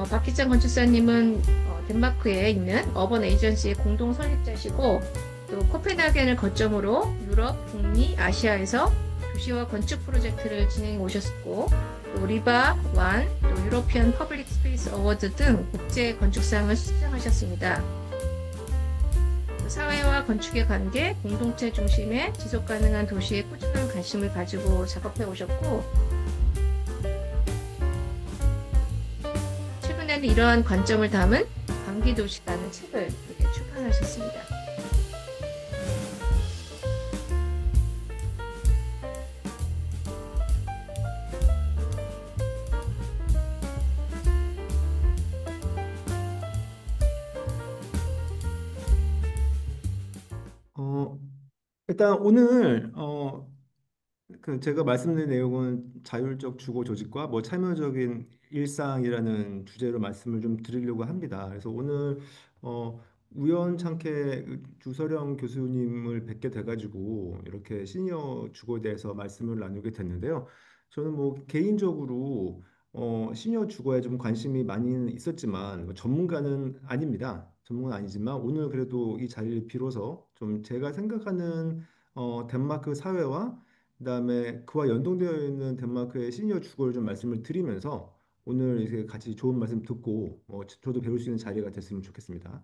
박기찬 건축사님은 덴마크에 있는 어번 에이전시의 공동 설립자시고 또 코펜하겐을 거점으로 유럽, 북미, 아시아에서 도시와 건축 프로젝트를 진행해 오셨고 또 리바, 완, 또 유로피안 퍼블릭 스페이스 어워드 등 국제 건축상을 수상하셨습니다. 사회와 건축의 관계, 공동체 중심의 지속 가능한 도시에 꾸준한 관심을 가지고 작업해 오셨고 최근에는 이러한 관점을 담은 광기도시라는 책을 이렇게 출판하셨습니다. 어, 일단 오늘 그 제가 말씀드린 내용은 자율적 주거 조직과 뭐 참여적인 일상이라는 주제로 말씀을 좀 드리려고 합니다. 그래서 오늘 어, 우연찮게 그 주서령 교수님을 뵙게 돼가지고 이렇게 시니어 주거에 대해서 말씀을 나누게 됐는데요. 저는 뭐 개인적으로 시니어 주거에 좀 관심이 많이 있었지만 뭐 전문가는 아닙니다. 전문가는 아니지만 오늘 그래도 이 자리를 빌어서 좀 제가 생각하는 덴마크 사회와 그다음에 그와 연동되어 있는 덴마크의 시니어 주거를 좀 말씀을 드리면서 오늘 이렇게 같이 좋은 말씀 듣고 저도 배울 수 있는 자리가 됐으면 좋겠습니다.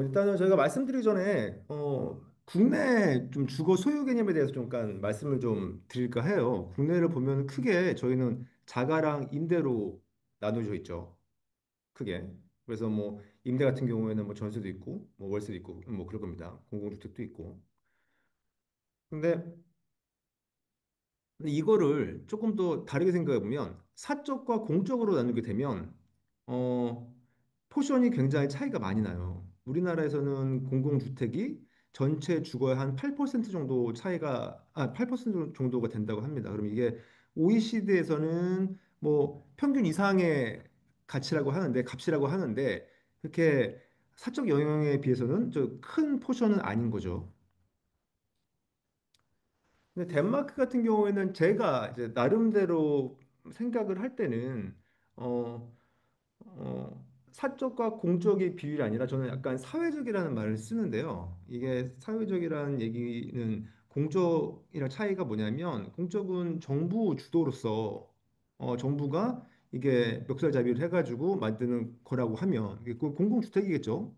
일단은 저희가 말씀드리기 전에 국내 좀 주거 소유 개념에 대해서 잠깐 말씀을 좀 드릴까 해요. 국내를 보면 크게 저희는 자가랑 임대로 나누어져 있죠. 크게. 그래서 뭐 임대 같은 경우에는 뭐 전세도 있고 뭐 월세도 있고 뭐 그럴 겁니다. 공공주택도 있고. 근데 근데 이거를 조금 더 다르게 생각해 보면 사적과 공적으로 나누게 되면 어 포션이 굉장히 차이가 많이 나요. 우리나라에서는 공공주택이 전체 주거의 한 8% 정도 차이가 8% 정도가 된다고 합니다. 그럼 이게 OECD에서는 뭐 평균 이상의 가치라고 하는데 값이라고 하는데 그렇게 사적 영역에 비해서는 저 큰 포션은 아닌 거죠. 근데 덴마크 같은 경우에는 제가 이제 나름대로 생각을 할 때는 어, 사적과 공적의 비율이 아니라 저는 약간 사회적이라는 말을 쓰는데요. 이게 사회적이라는 얘기는 공적이랑 차이가 뭐냐면 공적은 정부 주도로서 정부가 이게 멱살잡이를 해가지고 만드는 거라고 하면 이게 공공주택이겠죠.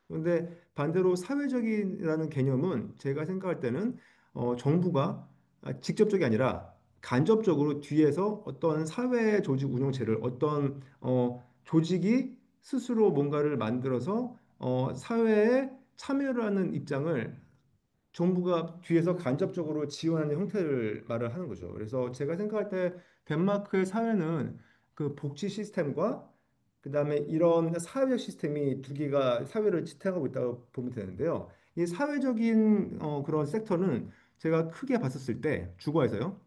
그런데 반대로 사회적이라는 개념은 제가 생각할 때는 정부가 직접적이 아니라 간접적으로 뒤에서 어떤 사회 조직 운영체를 어떤 조직이 스스로 뭔가를 만들어서 사회에 참여를 하는 입장을 정부가 뒤에서 간접적으로 지원하는 형태를 말을 하는 거죠. 그래서 제가 생각할 때 덴마크의 사회는 그 복지 시스템과 그다음에 이런 사회적 시스템이 두 개가 사회를 지탱하고 있다고 보면 되는데요. 이 사회적인 그런 섹터는 제가 크게 봤었을 때 주거에서요.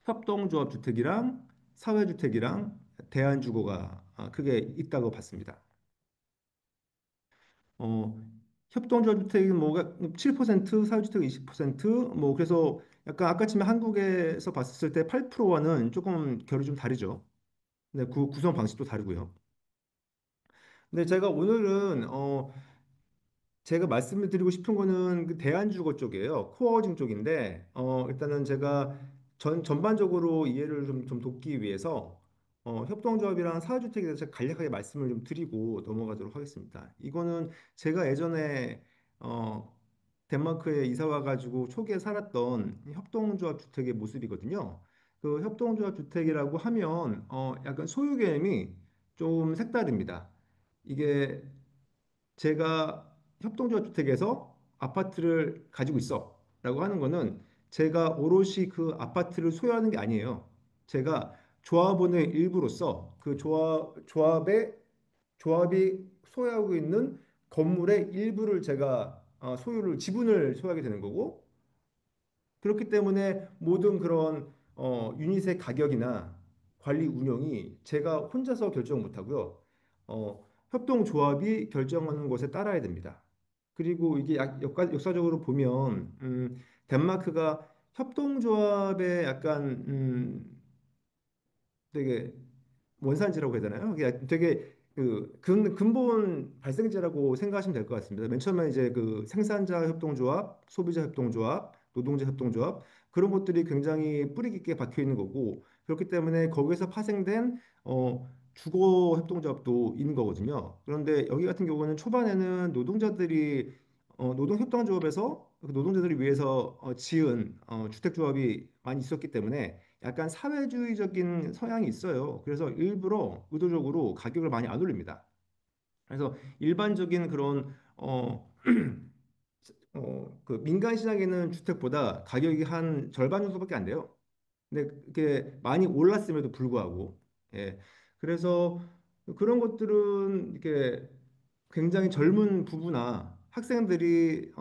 협동조합 주택이랑 사회주택이랑 대안주거가 크게 있다고 봤습니다. 어, 협동조합 주택이 뭐가 7%, 사회주택 20%뭐 그래서 약간 아까 치면 한국에서 봤을 때 8%와는 조금 결이 좀 다르죠. 근데 구성 방식도 다르고요. 근데 제가 오늘은 제가 말씀을 드리고 싶은 거는 그 대안주거 쪽이에요. 코어진 쪽인데, 일단은 제가 전반적으로 이해를 좀 돕기 위해서, 협동조합이랑 사회주택에 대해서 제가 간략하게 말씀을 좀 드리고 넘어가도록 하겠습니다. 이거는 제가 예전에, 덴마크에 이사 와가지고 초기에 살았던 협동조합 주택의 모습이거든요. 그 협동조합 주택이라고 하면, 약간 소유 개념이 좀 색다릅니다. 이게 제가 협동조합 주택에서 아파트를 가지고 있어 라고 하는 거는 제가 오롯이 그 아파트를 소유하는 게 아니에요. 제가 조합원의 일부로서 그 조합이 소유하고 있는 건물의 일부를 제가 지분을 소유하게 되는 거고 그렇기 때문에 모든 그런 유닛의 가격이나 관리 운영이 제가 혼자서 결정 못 하고요. 협동조합이 결정하는 것에 따라야 됩니다. 그리고 이게 역사적으로 보면 덴마크가 협동조합에 약간 되게 원산지라고 해야 되나요? 그게 되게 그 근본 발생지라고 생각하시면 될 것 같습니다. 맨 처음에 이제 그 생산자 협동조합, 소비자 협동조합, 노동자 협동조합 그런 것들이 굉장히 뿌리 깊게 박혀 있는 거고 그렇기 때문에 거기서 파생된 주거 협동조합도 있는 거거든요. 그런데 여기 같은 경우는 초반에는 노동자들이 노동협동조합에서 그 노동자들을 위해서 지은 주택조합이 많이 있었기 때문에 약간 사회주의적인 성향이 있어요. 그래서 일부러 의도적으로 가격을 많이 안 올립니다. 그래서 일반적인 그런 그 민간 시장에 있는 주택보다 가격이 한 절반 정도밖에 안 돼요. 근데 이게 많이 올랐음에도 불구하고 예. 그래서 그런 것들은 이렇게 굉장히 젊은 부부나 학생들이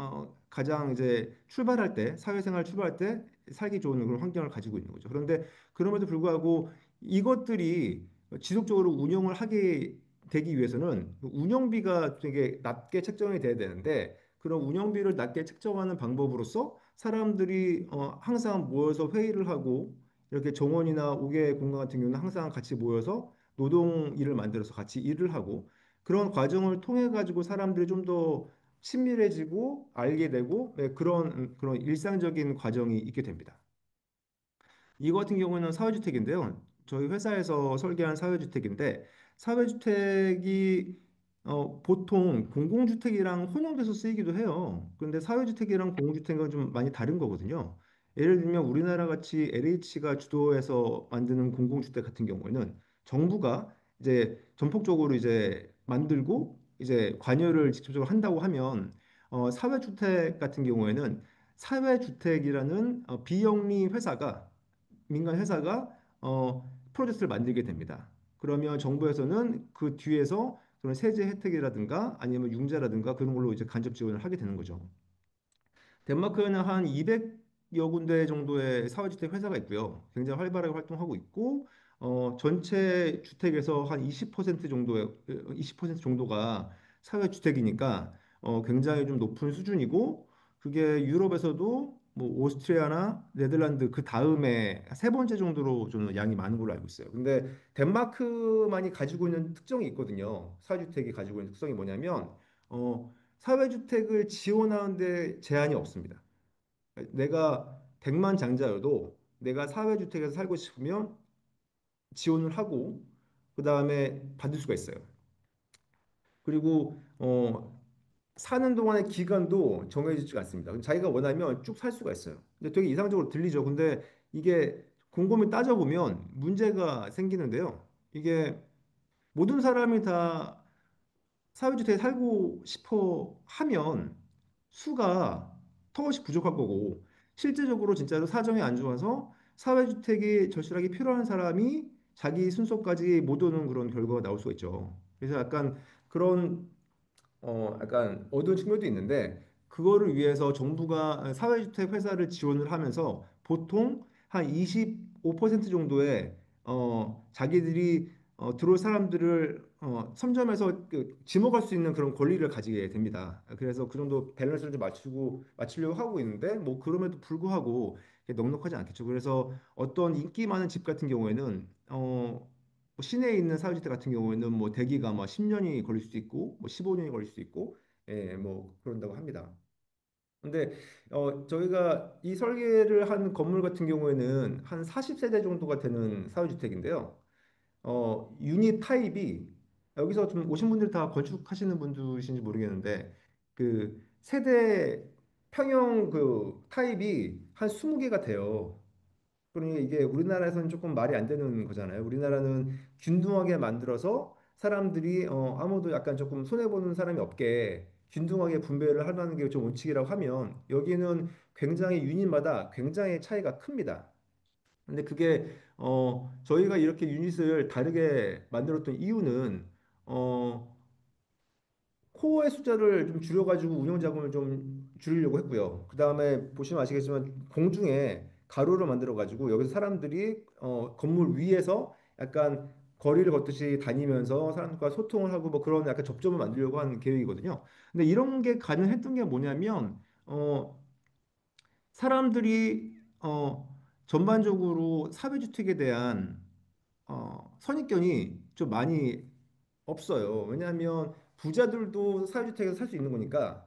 가장 이제 출발할 때 사회생활 출발할 때 살기 좋은 그런 환경을 가지고 있는 거죠. 그런데 그럼에도 불구하고 이것들이 지속적으로 운영을 하게 되기 위해서는 운영비가 되게 낮게 책정이 돼야 되는데 그런 운영비를 낮게 책정하는 방법으로서 사람들이 항상 모여서 회의를 하고 이렇게 정원이나 옥외 공간 같은 경우는 항상 같이 모여서 노동 일을 만들어서 같이 일을 하고 그런 과정을 통해 가지고 사람들이 좀 더 친밀해지고 알게 되고 네, 그런 일상적인 과정이 있게 됩니다. 이거 같은 경우는 사회주택인데요. 저희 회사에서 설계한 사회주택인데 사회주택이 보통 공공주택이랑 혼용돼서 쓰이기도 해요. 그런데 사회주택이랑 공공주택은 좀 많이 다른 거거든요. 예를 들면 우리나라 같이 LH가 주도해서 만드는 공공주택 같은 경우에는 정부가 이제 전폭적으로 이제 만들고 이제 관여를 직접적으로 한다고 하면 사회주택 같은 경우에는 사회주택이라는 비영리 회사가 민간 회사가 프로젝트를 만들게 됩니다. 그러면 정부에서는 그 뒤에서 그런 세제 혜택이라든가 아니면 융자라든가 그런 걸로 이제 간접 지원을 하게 되는 거죠. 덴마크에는 한 200여 군데 정도의 사회주택 회사가 있고요. 굉장히 활발하게 활동하고 있고 전체 주택에서 한 20% 정도의 20% 정도가 사회주택이니까 굉장히 좀 높은 수준이고 그게 유럽에서도 뭐 오스트리아나 네덜란드 그 다음에 세 번째 정도로 좀 양이 많은 걸로 알고 있어요. 근데 덴마크만이 가지고 있는 특성이 있거든요. 사회주택이 가지고 있는 특성이 뭐냐면 사회주택을 지원하는데 제한이 없습니다. 내가 백만장자여도 내가 사회주택에서 살고 싶으면 지원을 하고 그 다음에 받을 수가 있어요. 그리고 사는 동안의 기간도 정해지지 않습니다. 자기가 원하면 쭉 살 수가 있어요. 근데 되게 이상적으로 들리죠. 근데 이게 곰곰이 따져보면 문제가 생기는데요. 이게 모든 사람이 다 사회주택에 살고 싶어 하면 수가 턱없이 부족할 거고 실제적으로 진짜로 사정이 안 좋아서 사회주택이 절실하게 필요한 사람이 자기 순서까지 못 오는 그런 결과가 나올 수가 있죠. 그래서 약간 그런 약간 어두운 측면도 있는데 그거를 위해서 정부가 사회주택 회사를 지원을 하면서 보통 한 25% 정도의 자기들이 들어올 사람들을 선점해서 지목할 수 있는 그런 권리를 가지게 됩니다. 그래서 그 정도 밸런스를 좀 맞추고 맞추려고 하고 있는데 뭐 그럼에도 불구하고 넉넉하지 않겠죠. 그래서 어떤 인기 많은 집 같은 경우에는 뭐 시내에 있는 사유지대 같은 경우에는 뭐 대기가 뭐 10년이 걸릴 수도 있고 뭐 15년이 걸릴 수도 있고 예, 뭐 그런다고 합니다. 근데 저희가 이 설계를 한 건물 같은 경우에는 한 40세대 정도가 되는 사유주택인데요. 유닛 타입이 여기서 좀 오신 분들 다 건축하시는 분들이신지 모르겠는데 그 세대 평형 그 타입이 한 20개가 돼요. 그러니 이게 우리나라에서는 조금 말이 안 되는 거잖아요. 우리나라는 균등하게 만들어서 사람들이 아무도 약간 조금 손해 보는 사람이 없게 균등하게 분배를 하는 게 좀 원칙이라고 하면 여기는 굉장히 유닛마다 굉장히 차이가 큽니다. 근데 그게 저희가 이렇게 유닛을 다르게 만들었던 이유는 어 코어의 숫자를 좀 줄여가지고 운영 자금을 좀 줄이려고 했고요. 그 다음에 보시면 아시겠지만 공중에 가로를 만들어가지고 여기서 사람들이 건물 위에서 약간 거리를 걷듯이 다니면서 사람들과 소통을 하고 뭐 그런 약간 접점을 만들려고 하는 계획이거든요. 근데 이런 게 가능했던 게 뭐냐면 사람들이 전반적으로 사회주택에 대한 선입견이 좀 많이 없어요. 왜냐하면 부자들도 사회주택에서 살 수 있는 거니까,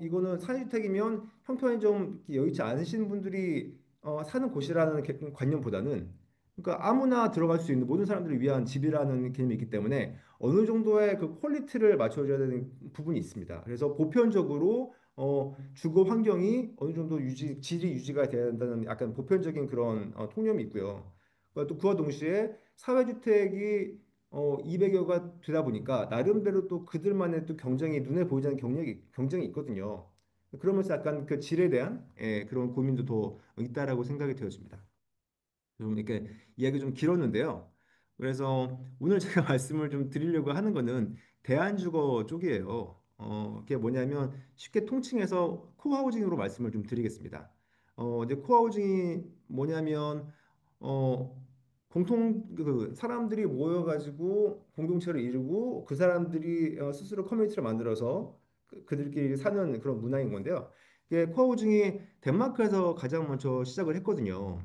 이거는 사회주택이면 형편이 좀 여의치 않으신 분들이 사는 곳이라는 관념보다는, 그러니까 아무나 들어갈 수 있는 모든 사람들을 위한 집이라는 개념이 있기 때문에 어느 정도의 그 퀄리티를 맞춰줘야 되는 부분이 있습니다. 그래서 보편적으로 주거 환경이 어느 정도 질이 유지가 돼야 된다는 약간 보편적인 그런 통념이 있고요. 또 그와 동시에 사회주택이 200여가 되다 보니까 나름대로 또 그들만의 또 경쟁이 눈에 보이지 않는 경쟁이 있거든요. 그러면서 약간 그 질에 대한 그런 고민도 더 있다라고 생각이 되어집니다. 좀 이렇게 이야기 좀 길었는데요. 그래서 오늘 제가 말씀을 좀 드리려고 하는 거는 대안주거 쪽이에요. 그게 뭐냐면 쉽게 통칭해서 코하우징으로 말씀을 좀 드리겠습니다. 이제 코하우징이 뭐냐면 어, 사람들이 모여가지고 공동체를 이루고 그 사람들이 스스로 커뮤니티를 만들어서 그들끼리 사는 그런 문화인 건데요. 이게 코하우징이 덴마크에서 가장 먼저 시작을 했거든요.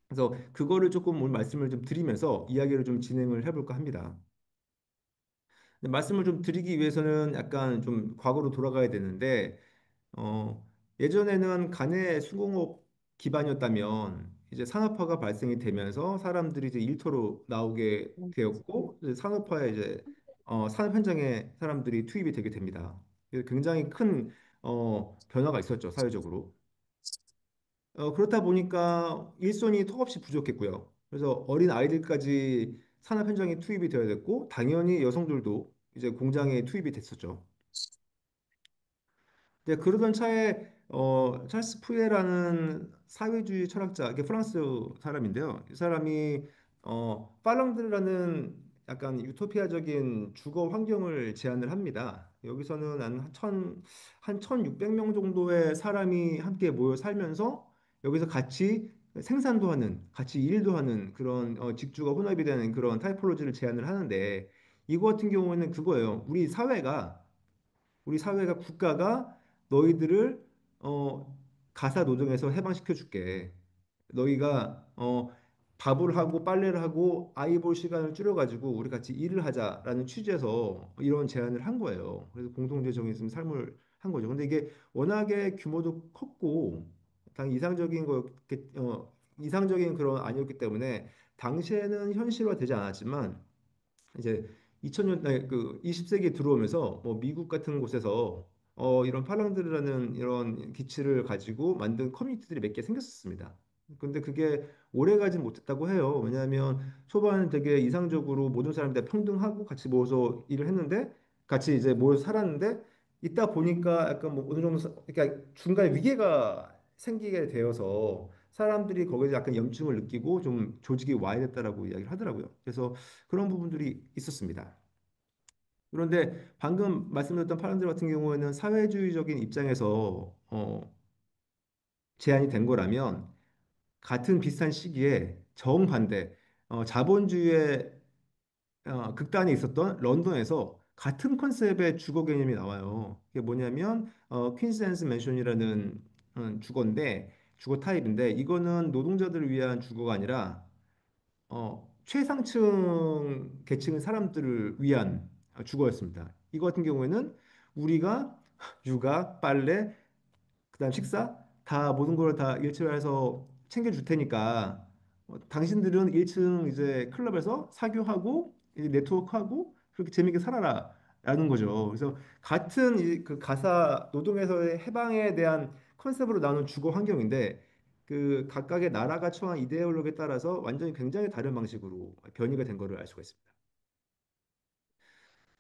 그래서 그거를 조금 오늘 말씀을 좀 드리면서 이야기를 좀 진행을 해볼까 합니다. 근데 말씀을 좀 드리기 위해서는 약간 좀 과거로 돌아가야 되는데, 어, 예전에는 가내 수공업 기반이었다면 이제 산업화가 발생이 되면서 사람들이 이제 일터로 나오게 되었고, 이제 산업화에 이제 산업 현장에 사람들이 투입이 되게 됩니다. 그래서 굉장히 큰 변화가 있었죠, 사회적으로. 그렇다 보니까 일손이 턱없이 부족했고요. 그래서 어린 아이들까지 산업 현장에 투입이 되어야 됐고, 당연히 여성들도 이제 공장에 투입이 됐었죠. 네, 그러던 차에 찰스 푸에라는 사회주의 철학자, 이게 프랑스 사람인데요. 이 사람이 팔랑드라는 약간 유토피아적인 주거 환경을 제안을 합니다. 여기서는 한 1,600명 정도의 사람이 함께 모여 살면서 여기서 같이 생산도 하는, 같이 일도 하는 그런 직주가 혼합이 되는 그런 타이포로지를 제안을 하는데 이거 같은 경우에는 그거예요. 우리 사회가 국가가 너희들을 가사 노동에서 해방시켜 줄게. 너희가 밥을 하고 빨래를 하고 아이 볼 시간을 줄여가지고 우리 같이 일을 하자라는 취지에서 이런 제안을 한 거예요. 그래서 공동체적인 좀 삶을 한 거죠. 근데 이게 워낙에 규모도 컸고 당 이상적인 그런 아니었기 때문에 당시에는 현실화되지 않았지만 이제 2000년 그 20세기에 들어오면서 뭐 미국 같은 곳에서 이런 팔랑드라는 이런 기치를 가지고 만든 커뮤니티들이 몇 개 생겼었습니다. 근데 그게 오래 가진 못했다고 해요. 왜냐하면 초반은 되게 이상적으로 모든 사람들 다 평등하고 같이 모여서 일을 했는데 같이 이제 모여서 살았는데 있다 보니까 약간 뭐 어느 정도 그러니까 중간에 위계가 생기게 되어서 사람들이 거기서 약간 염증을 느끼고 좀 조직이 와야 됐다라고 이야기를 하더라고요. 그래서 그런 부분들이 있었습니다. 그런데 방금 말씀드렸던 파란들 같은 경우에는 사회주의적인 입장에서 제안이 된 거라면 같은 비슷한 시기에 정반대 자본주의의 극단에 있었던 런던에서 같은 컨셉의 주거 개념이 나와요. 그게 뭐냐면 퀸센스 맨션이라는 주거 타입인데 이거는 노동자들을 위한 주거가 아니라 최상층 계층의 사람들을 위한 주거였습니다. 이거 같은 경우에는 우리가 육아, 빨래, 그다음 식사 다 모든 걸 다 일처리해서 챙겨줄 테니까 당신들은 1층 이제 클럽에서 사교하고 이제 네트워크하고 그렇게 재밌게 살아라라는 거죠. 그래서 같은 그 가사 노동에서의 해방에 대한 컨셉으로 나눈 주거 환경인데 그 각각의 나라가 처한 이데올로기에 따라서 완전히 굉장히 다른 방식으로 변이가 된 거를 알 수가 있습니다.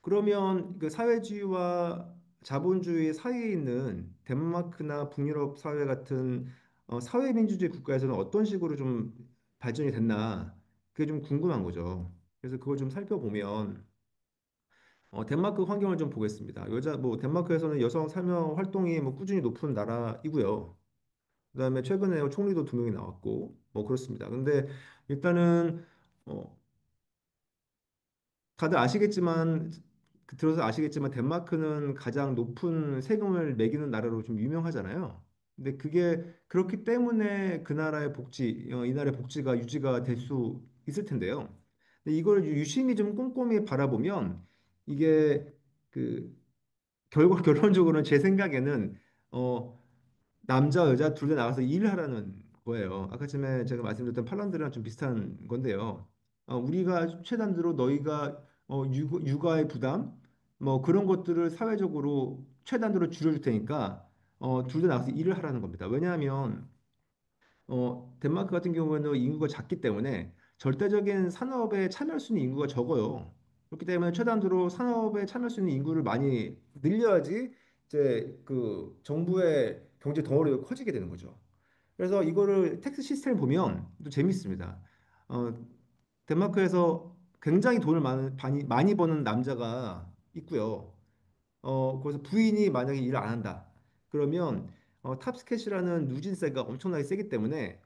그러면 그 사회주의와 자본주의 사이에 있는 덴마크나 북유럽 사회 같은 사회민주주의 국가에서는 어떤 식으로 좀 발전이 됐나 그게 좀 궁금한 거죠. 그래서 그걸 좀 살펴보면 덴마크 환경을 좀 보겠습니다. 덴마크에서는 여성 참여 활동이 뭐 꾸준히 높은 나라이고요. 그다음에 최근에 총리도 2명이 나왔고 뭐 그렇습니다. 근데 일단은 어, 다들 아시겠지만 들어서 아시겠지만 덴마크는 가장 높은 세금을 매기는 나라로 좀 유명하잖아요. 근데 그게 그렇기 때문에 그 나라의 이 나라의 복지가 유지가 될 수 있을 텐데요. 근데 이걸 유심히 좀 꼼꼼히 바라보면 이게 그 결국 결론적으로는 제 생각에는 어 남자 여자 둘 다 나가서 일을 하라는 거예요. 아까 전에 제가 말씀드렸던 팔런드랑 좀 비슷한 건데요. 우리가 최단으로 너희가 육아의 부담 뭐 그런 것들을 사회적으로 최단으로 줄여줄 테니까 둘 다 나가서 일을 하라는 겁니다. 왜냐하면 덴마크 같은 경우에는 인구가 작기 때문에 절대적인 산업에 참여할 수 있는 인구가 적어요. 그렇기 때문에 최단으로 산업에 참여할 수 있는 인구를 많이 늘려야지 이제 그 정부의 경제 덩어리가 커지게 되는 거죠. 그래서 이거를 텍스 시스템을 보면 또 재밌습니다. 어, 덴마크에서 굉장히 돈을 많이 버는 남자가 있고요. 거기서 부인이 만약에 일을 안 한다. 그러면 탑스캣이라는 누진세가 엄청나게 세기 때문에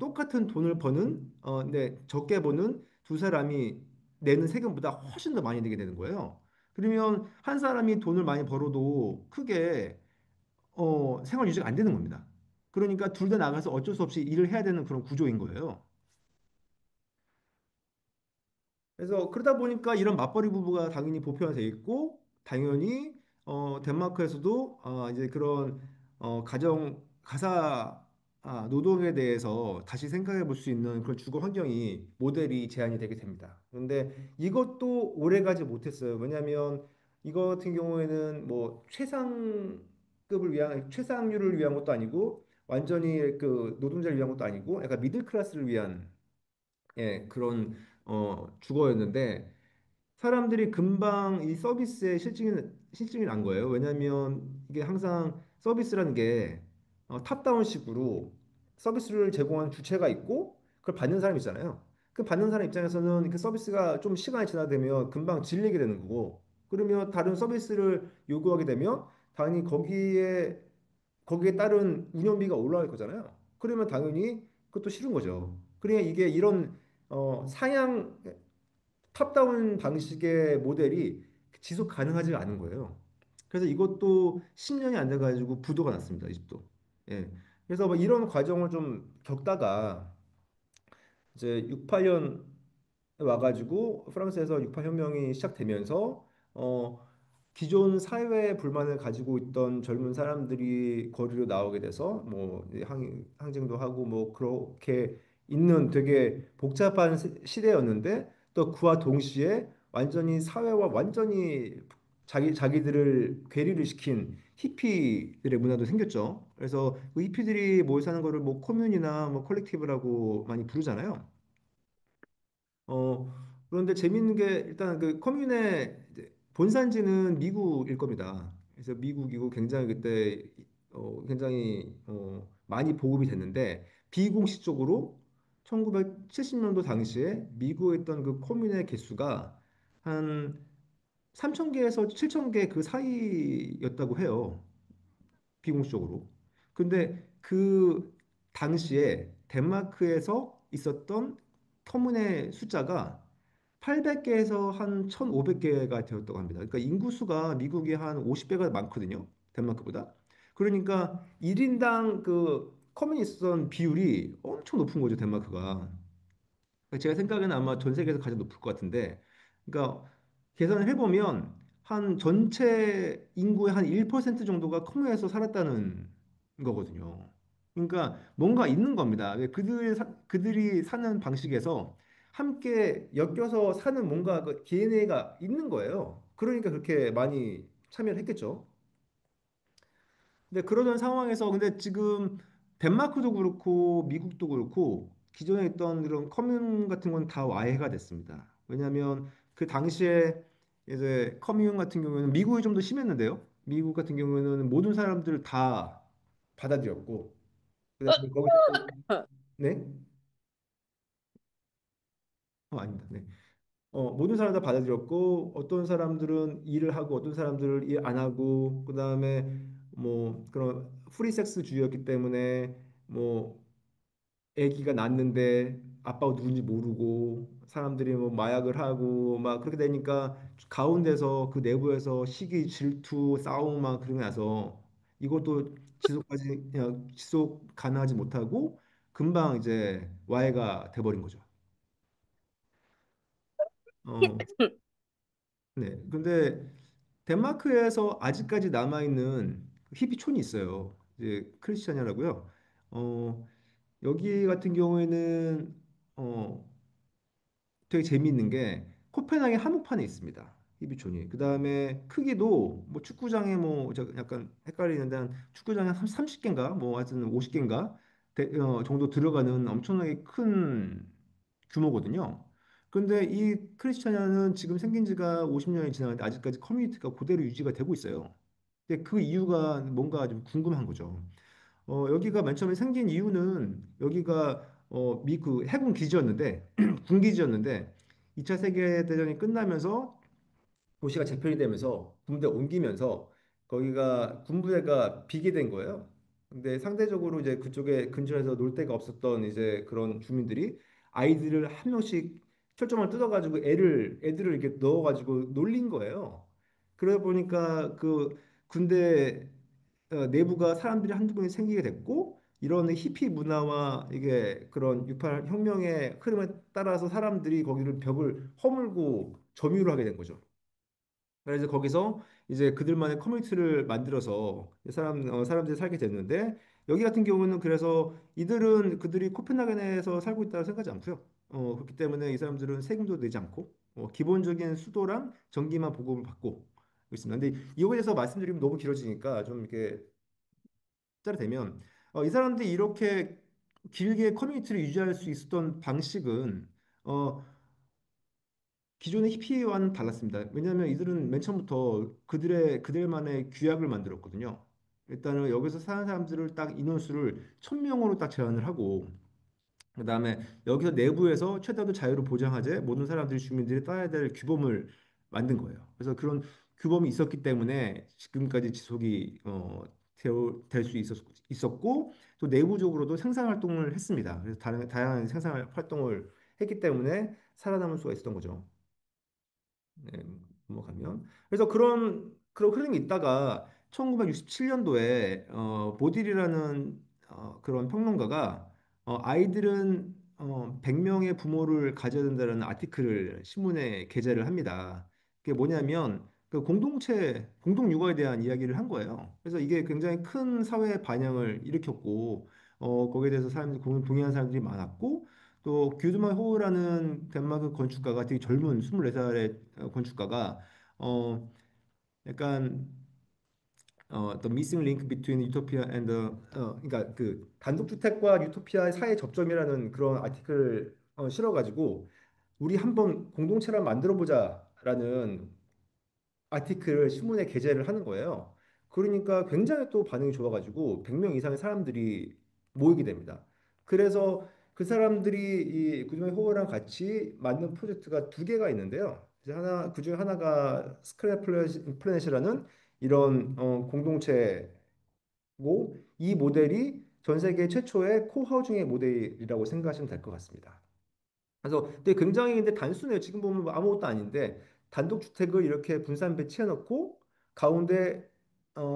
똑같은 돈을 버는 근데 적게 버는 두 사람이 내는 세금보다 훨씬 더 많이 내게 되는 거예요. 그러면 한 사람이 돈을 많이 벌어도 크게 생활 유지가 안 되는 겁니다. 그러니까 둘 다 나가서 어쩔 수 없이 일을 해야 되는 그런 구조인 거예요. 그래서 그러다 보니까 이런 맞벌이 부부가 당연히 보편화돼 있고 당연히 덴마크에서도 이제 그런 가정 가사 노동에 대해서 다시 생각해 볼 수 있는 그런 주거 환경이 모델이 제한이 되게 됩니다. 그런데 이것도 오래 가지 못했어요. 왜냐하면 이거 같은 경우에는 뭐 최상급을 위한 최상류를 위한 것도 아니고 완전히 그 노동자를 위한 것도 아니고 약간 미들 클래스를 위한 그런 주거였는데 사람들이 금방 이 서비스에 실증이 난 거예요. 왜냐하면 이게 항상 서비스라는 게 탑다운식으로 서비스를 제공하는 주체가 있고 그걸 받는 사람이 있잖아요. 그 받는 사람 입장에서는 그 서비스가 좀 시간이 지나되면 금방 질리게 되는 거고 그러면 다른 서비스를 요구하게 되면 당연히 거기에 따른 운영비가 올라갈 거잖아요. 그러면 당연히 그것도 싫은 거죠. 그러니까 이게 이런 상향 탑다운 방식의 모델이 지속 가능하지 않은 거예요. 그래서 이것도 10년이 안 돼가지고 부도가 났습니다. 이 집도. 예. 그래서 뭐 이런 과정을 좀 겪다가 이제 68년 와가지고 프랑스에서 68 혁명이 시작되면서 기존 사회 불만을 가지고 있던 젊은 사람들이 거리로 나오게 돼서 뭐 항쟁도 하고 뭐 그렇게 있는 되게 복잡한 시대였는데 또 그와 동시에 완전히 사회와 완전히 자기들을 괴리를 시킨 히피들의 문화도 생겼죠. 그래서 그 히피들이 모여 사는 거를 뭐 코뮌이나 뭐 컬렉티브라고 많이 부르잖아요. 어, 그런데 재밌는 게 일단 그 커뮤니의 이제 본산지는 미국일 겁니다. 그래서 미국이고 굉장히 그때 굉장히 많이 보급이 됐는데 비공식적으로 1970년도 당시에 미국에 있던 그 커뮤니의 개수가 한 3천 개에서 7천 개 그 사이였다고 해요. 비공식적으로. 근데 그 당시에 덴마크에서 있었던 터문의 숫자가 800개에서 한 1,500개가 되었다고 합니다. 그러니까 인구수가 미국이 한 50배가 많거든요. 덴마크보다. 그러니까 1인당 그 커뮤니 있었던 비율이 엄청 높은 거죠, 덴마크가. 제가 생각에는 아마 전 세계에서 가장 높을 것 같은데, 그러니까 계산을 해보면 한 전체 인구의 한 1% 정도가 커뮤니에서 살았다는 거거든요. 그러니까 뭔가 있는 겁니다. 그들이 사는 방식에서 함께 엮여서 사는 뭔가 그 DNA가 있는 거예요. 그러니까 그렇게 많이 참여를 했겠죠. 근데 그러던 상황에서 근데 지금 덴마크도 그렇고 미국도 그렇고 기존에 있던 그런 커뮤 같은 건 다 와해가 됐습니다. 왜냐하면 그 당시에 이제 커뮤 같은 경우에는 미국이 좀 더 심했는데요. 미국 같은 경우에는 모든 사람들을 다 받아들였고 그다음에 거기서 또 네? 아닙니다. 네. 모든 사람 다 받아들였고 어떤 사람들은 일을 하고 어떤 사람들은 일 안 하고 그다음에 뭐 그런 프리섹스주의였기 때문에 뭐 아기가 낳는데 아빠가 누군지 모르고 사람들이 뭐 마약을 하고 막 그렇게 되니까 가운데서 그 내부에서 시기, 질투, 싸움 막 그러고 나서 이것도 지속하지 그냥 지속 가능하지 못하고 금방 이제 와해가 돼버린 거죠. 어, 네. 근데 덴마크에서 아직까지 남아있는 히피촌이 있어요. 이제 크리스찬이라고요. 어, 여기 같은 경우에는 어, 되게 재미있는 게 코펜하겐 한복판에 있습니다. 히비촌이. 그다음에 크기도 뭐 축구장에 뭐 저 약간 헷갈리는데 한 축구장에 한 30개인가 뭐 하여튼 50개인가 정도 들어가는 엄청나게 큰 규모거든요. 근데 이 크리스찬야는 지금 생긴 지가 50년이 지났는데 아직까지 커뮤니티가 그대로 유지가 되고 있어요. 근데 그 이유가 뭔가 좀 궁금한 거죠. 여기가 맨 처음에 생긴 이유는 여기가 미 그 해군 기지였는데 군기지였는데 2차 세계대전이 끝나면서 도시가 재편이 되면서 군부대 옮기면서 거기가 군부대가 비게 된 거예요. 근데 상대적으로 이제 그쪽에 근처에서 놀 데가 없었던 이제 그런 주민들이 아이들을 한 명씩 철조망을 뜯어가지고 애들을 이렇게 넣어가지고 놀린 거예요. 그러다 보니까 그 군대 내부가 사람들이 한두 명이 생기게 됐고 이런 히피 문화와 이게 그런 68 혁명의 흐름에 따라서 사람들이 거기를 벽을 허물고 점유를 하게 된 거죠. 그래서 거기서 이제 그들만의 커뮤니티를 만들어서 사람들이 살게 됐는데 여기 같은 경우는 그래서 이들은 그들이 코펜하겐에서 살고 있다고 생각하지 않고요. 그렇기 때문에 이 사람들은 세금도 내지 않고 기본적인 수도랑 전기만 보급을 받고 있습니다. 근데 이거에 대해서 말씀드리면 너무 길어지니까 좀 이렇게 짜리 되면 이 사람들이 이렇게 길게 커뮤니티를 유지할 수 있었던 방식은 어, 기존의 히피와는 달랐습니다. 왜냐하면 이들은 맨 처음부터 그들만의 규약을 만들었거든요. 일단은 여기서 사는 사람들을 딱 인원수를 1,000명으로 딱 제한을 하고 그다음에 여기서 내부에서 최대한 자유를 보장하되 모든 사람들이 주민들이 따라야 될 규범을 만든 거예요. 그래서 그런 규범이 있었기 때문에 지금까지 지속이 될 수 있었고 또 내부적으로도 생산 활동을 했습니다. 그래서 다양한 생산 활동을 했기 때문에 살아남을 수가 있었던 거죠. 네, 넘어가면. 그래서 그런 흐름이 있다가 1967년도에 보딜이라는 그런 평론가가 아이들은 100명의 부모를 가져야 된다는 아티클을 신문에 게재를 합니다. 그게 뭐냐면 그 공동 육아에 대한 이야기를 한 거예요. 그래서 이게 굉장히 큰 사회 반향을 일으켰고 거기에 대해서 사람들이 동의하는 사람들이 많았고 또 규드만 호우라는 덴마크 건축가가 되게 젊은 24살의 건축가가 어 약간 The Missing Link Between Utopia and the 그러니까 그 단독주택과 유토피아의 사이 접점이라는 그런 아티클을 실어가지고 우리 한번 공동체를 만들어 보자라는 아티클을 신문에 게재를 하는 거예요. 그러니까 굉장히 또 반응이 좋아가지고 100명 이상의 사람들이 모이게 됩니다. 그래서 그 사람들이 이 구조의 호흡이랑 같이 만든 프로젝트가 두 개가 있는데요. 이제 그중에 하나가 스크랩 플래넷이라는 이런 공동체고 이 모델이 전 세계 최초의 코하우징의 모델이라고 생각하시면 될 것 같습니다. 그래서 되게 굉장히 근데 단순해요. 지금 보면 뭐 아무것도 아닌데 단독주택을 이렇게 분산 배치해 놓고 가운데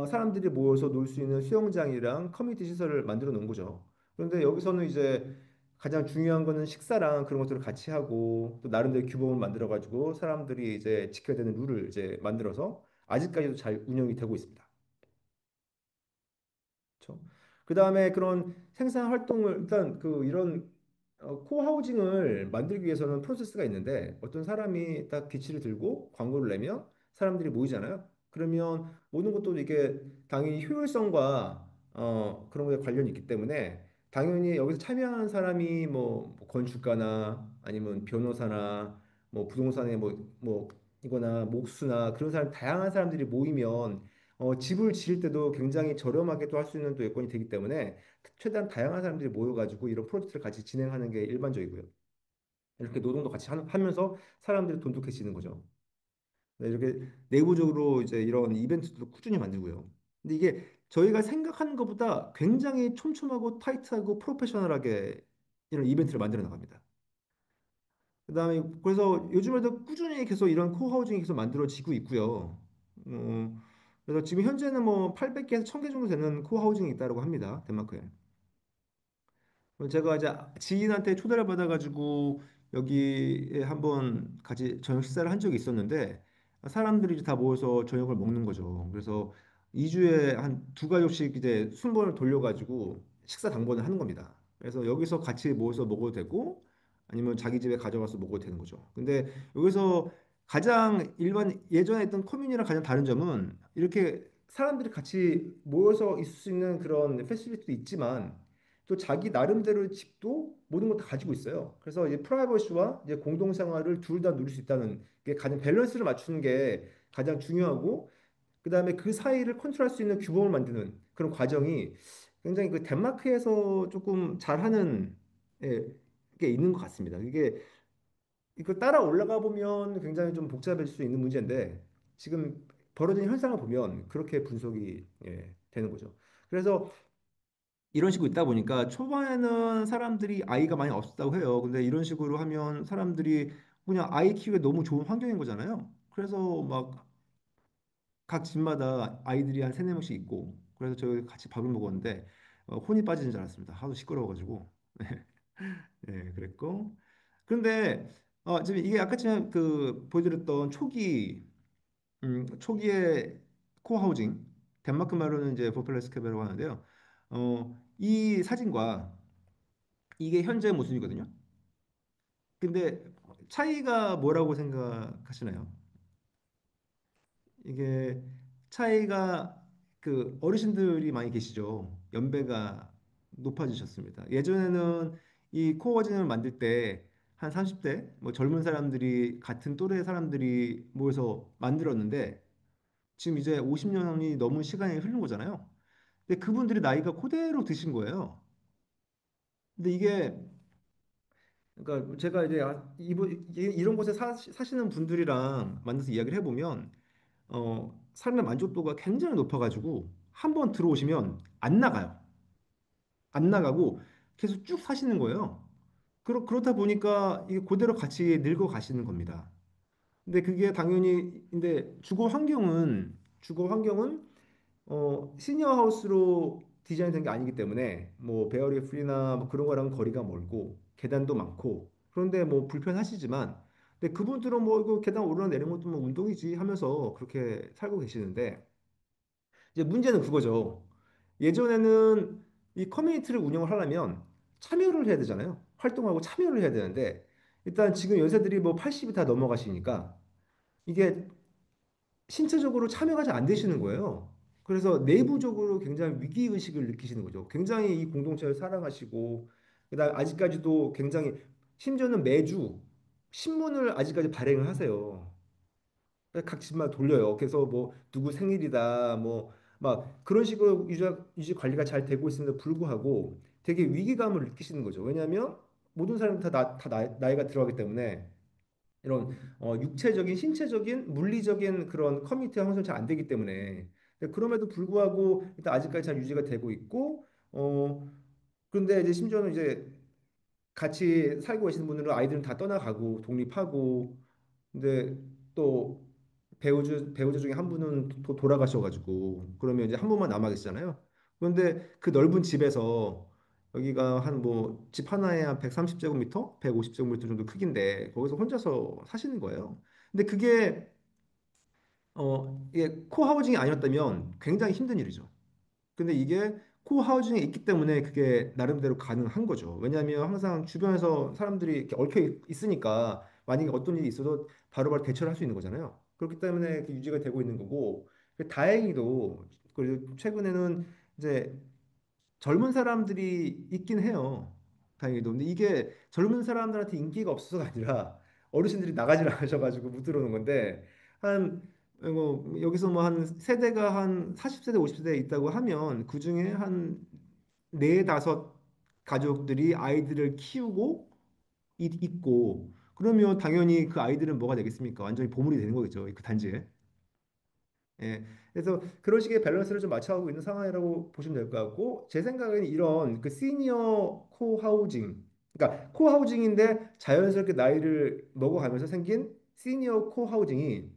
사람들이 모여서 놀 수 있는 수영장이랑 커뮤니티 시설을 만들어 놓은 거죠. 그런데 여기서는 이제 가장 중요한 거는 식사랑 그런 것들을 같이 하고 또 나름대로 규범을 만들어 가지고 사람들이 이제 지켜야 되는 룰을 이제 만들어서 아직까지도 잘 운영이 되고 있습니다. 그렇죠. 그다음에 그런 생산 활동을 일단 그 이런 코하우징을 만들기 위해서는 프로세스가 있는데 어떤 사람이 딱 기치를 들고 광고를 내면 사람들이 모이잖아요. 그러면 모든 것도 이게 당연히 효율성과 그런 것에 관련이 있기 때문에 당연히 여기서 참여하는 사람이 뭐 건축가나 아니면 변호사나 뭐 부동산의 뭐 이거나 목수나 그런 사람 다양한 사람들이 모이면 집을 지을 때도 굉장히 저렴하게 또 할 수 있는 또 여건이 되기 때문에 최대한 다양한 사람들이 모여가지고 이런 프로젝트를 같이 진행하는 게 일반적이고요. 이렇게 노동도 같이 하면서 사람들이 돈독해지는 거죠. 네, 이렇게 내부적으로 이제 이런 이벤트도 꾸준히 만들고요. 근데 이게 저희가 생각하는 것보다 굉장히 촘촘하고 타이트하고 프로페셔널하게 이런 이벤트를 만들어 나갑니다. 그다음에 그래서 요즘에도 꾸준히 계속 이런 코하우징이 계속 만들어지고 있고요. 그래서 지금 현재는 뭐 800개에서 1000개 정도 되는 코하우징이 있다고 합니다. 덴마크에. 제가 이제 지인한테 초대를 받아가지고 여기에 한번 같이 저녁 식사를 한 적이 있었는데 사람들이 이제 다 모여서 저녁을 먹는 거죠. 그래서 2주에 한 두 가족씩 이제 순번을 돌려가지고 식사 당번을 하는 겁니다. 그래서 여기서 같이 모여서 먹어도 되고 아니면 자기 집에 가져가서 먹어도 되는 거죠. 근데 여기서 가장 일반 예전에 있던 커뮤니랑 가장 다른 점은 이렇게 사람들이 같이 모여서 있을 수 있는 그런 패시리티도 있지만 또 자기 나름대로의 집도 모든 걸 다 가지고 있어요. 그래서 이제 프라이버시와 이제 공동 생활을 둘 다 누릴 수 있다는 게 가장 밸런스를 맞추는 게 가장 중요하고 그다음에 그 사이를 컨트롤할 수 있는 규범을 만드는 그런 과정이 굉장히 그 덴마크에서 조금 잘하는 예, 게 있는 것 같습니다. 이게 이걸 따라 올라가 보면 굉장히 좀 복잡해질 수 있는 문제인데 지금 벌어진 현상을 보면 그렇게 분석이 되는 거죠. 그래서 이런 식으로 있다 보니까 초반에는 사람들이 아이가 많이 없었다고 해요. 근데 이런 식으로 하면 사람들이 그냥 아이 키우기 너무 좋은 환경인 거잖아요. 그래서 막 각 집마다 아이들이 한 세네 명씩 있고 그래서 저희 같이 밥을 먹었는데 혼이 빠지는 줄 알았습니다. 하도 시끄러워가지고. 네, 그랬고. 그런데 지금 이게 아까 전에 그 보여드렸던 초기의 코하우징 덴마크 말로는 이제 포퓰레스케베라고 하는데요. 이 사진과 이게 현재 모습이거든요. 근데 차이가 뭐라고 생각하시나요? 이게 차이가 그 어르신들이 많이 계시죠. 연배가 높아지셨습니다. 예전에는 이 코어 버전을 만들 때 한 30대 뭐 젊은 사람들이 같은 또래 사람들이 모여서 만들었는데 지금 이제 50년이 넘은 시간이 흐른 거잖아요. 근데 그분들이 나이가 그대로 드신 거예요. 근데 이게 그러니까 제가 이제 이런 곳에 사시는 분들이랑 만나서 이야기를 해보면 삶의 만족도가 굉장히 높아가지고 한 번 들어오시면 안 나가요. 안 나가고 계속 쭉 사시는 거예요. 그렇다 보니까 이게 그대로 같이 늙어 가시는 겁니다. 근데 그게 당연히 근데 주거 환경은 시니어 하우스로 디자인된 게 아니기 때문에 뭐 베어리 프리나 뭐 그런 거랑 거리가 멀고 계단도 많고 그런데 뭐 불편하시지만 근데 그분들은 뭐 이거 계단 오르내리는 것도 뭐 운동이지 하면서 그렇게 살고 계시는데 이제 문제는 그거죠. 예전에는 이 커뮤니티를 운영을 하려면 참여를 해야 되잖아요. 활동하고 참여를 해야 되는데 일단 지금 연세들이 뭐 80이 다 넘어가시니까 이게 신체적으로 참여가 잘 안 되시는 거예요. 그래서 내부적으로 굉장히 위기의식을 느끼시는 거죠. 굉장히 이 공동체를 사랑하시고 그다음 아직까지도 굉장히 심지어는 매주 신문을 아직까지 발행을 하세요. 각 집마다 돌려요. 그래서 뭐 누구 생일이다 뭐 막 그런 식으로 유지 관리가 잘 되고 있음에도 불구하고 되게 위기감을 느끼시는 거죠. 왜냐하면 모든 사람이 나이가 들어가기 때문에 이런 육체적인 신체적인 물리적인 그런 커뮤니티 형성이 잘 안 되기 때문에 근데 그럼에도 불구하고 일단 아직까지 잘 유지가 되고 있고 그런데 이제 심지어는 이제 같이 살고 계시는 분들은 아이들은 다 떠나가고 독립하고 근데 또 배우자 중에 한 분은 돌아가셔가지고 그러면 이제 한 분만 남아 계시잖아요. 그런데 그 넓은 집에서 여기가 한 뭐 집 하나에 한 130제곱미터, 150제곱미터 정도 크기인데 거기서 혼자서 사시는 거예요. 근데 그게 이게 코하우징이 아니었다면 굉장히 힘든 일이죠. 근데 이게 코하우징에 있기 때문에 그게 나름대로 가능한 거죠. 왜냐하면 항상 주변에서 사람들이 이렇게 얽혀 있으니까 만약에 어떤 일이 있어도 바로바로 대처를 할 수 있는 거잖아요. 그렇기 때문에 그 유지가 되고 있는 거고 다행히도 그리고 최근에는 이제 젊은 사람들이 있긴 해요. 다행히도. 근데 이게 젊은 사람들한테 인기가 없어서가 아니라 어르신들이 나가질 않으셔가지고 못 들어오는 건데 한 여기서 뭐 한 세대가 한 40세대, 50세대 있다고 하면 그중에 한 네, 다섯 가족들이 아이들을 키우고 있고 그러면 당연히 그 아이들은 뭐가 되겠습니까? 완전히 보물이 되는 거겠죠. 그 단지에. 예. 그래서 그런 식의 밸런스를 좀 맞춰가고 있는 상황이라고 보시면 될 것 같고 제 생각에는 이런 그 시니어 코하우징 그러니까 코하우징인데 자연스럽게 나이를 먹어가면서 생긴 시니어 코하우징이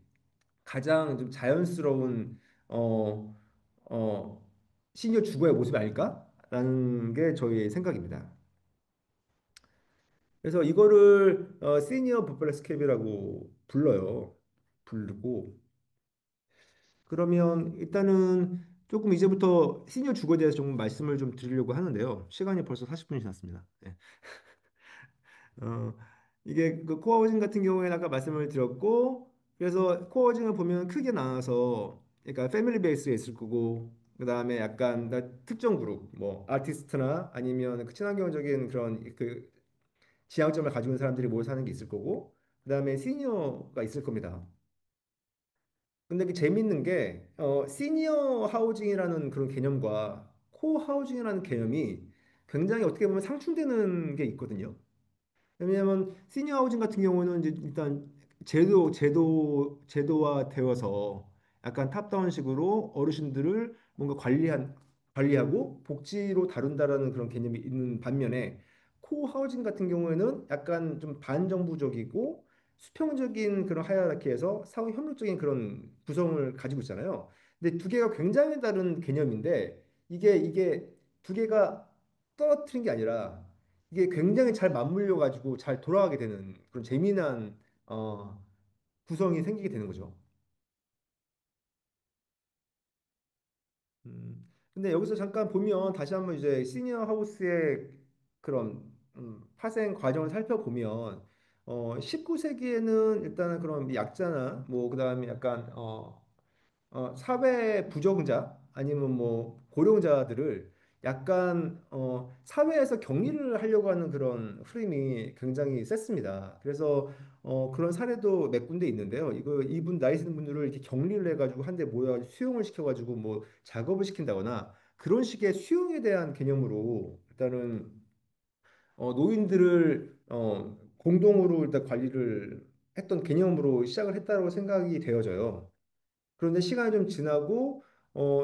가장 좀 자연스러운 어, 어, 시니어 주거의 모습이 아닐까라는 게 저희의 생각입니다. 그래서 이거를 시니어 버플렉스 캡이라고 불러요. 부르고 그러면 일단은 조금 이제부터 시니어 주거에 대해서 좀 말씀을 좀 드리려고 하는데요. 시간이 벌써 40분이 지났습니다. 네. 어, 이게 그 코어워징 같은 경우에는 아까 말씀을 드렸고, 그래서 코어워징을 보면 크게 나눠서, 그러니까 패밀리 베이스에 있을 거고, 그 다음에 약간 특정 그룹, 뭐 아티스트나 아니면 그 친환경적인 그런 그 지향점을 가지고 있는 사람들이 모여 사는 게 있을 거고, 그 다음에 시니어가 있을 겁니다. 근데 그 재밌는 게 시니어 하우징이라는 그런 개념과 코어 하우징이라는 개념이 굉장히 어떻게 보면 상충되는 게 있거든요. 왜냐하면 시니어 하우징 같은 경우는 이제 일단 제도화 되어서 약간 탑다운식으로 어르신들을 뭔가 관리하고 복지로 다룬다라는 그런 개념이 있는 반면에 코 하우징 같은 경우에는 약간 좀 반정부적이고 수평적인 그런 하이라키에서 사회 협력적인 그런 구성을 가지고 있잖아요. 근데 두 개가 굉장히 다른 개념인데 이게 두 개가 떨어뜨린 게 아니라 이게 굉장히 잘 맞물려 가지고 잘 돌아가게 되는 그런 재미난 구성이 생기게 되는 거죠. 근데 여기서 잠깐 보면 다시 한번 이제 시니어 하우스의 그런 파생 과정을 살펴보면 19세기에는 일단은 그런 약자나 뭐 그다음에 약간 사회 부정자 아니면 뭐 고령자들을 약간 사회에서 격리를 하려고 하는 그런 흐름이 굉장히 셌습니다. 그래서 그런 사례도 몇 군데 있는데요. 이분 나이 드는 분들을 이렇게 격리를 해가지고 한데 모여 수용을 시켜가지고 뭐 작업을 시킨다거나 그런 식의 수용에 대한 개념으로 일단은 노인들을 공동으로 일단 관리를 했던 개념으로 시작을 했다고 생각이 되어져요. 그런데 시간이 좀 지나고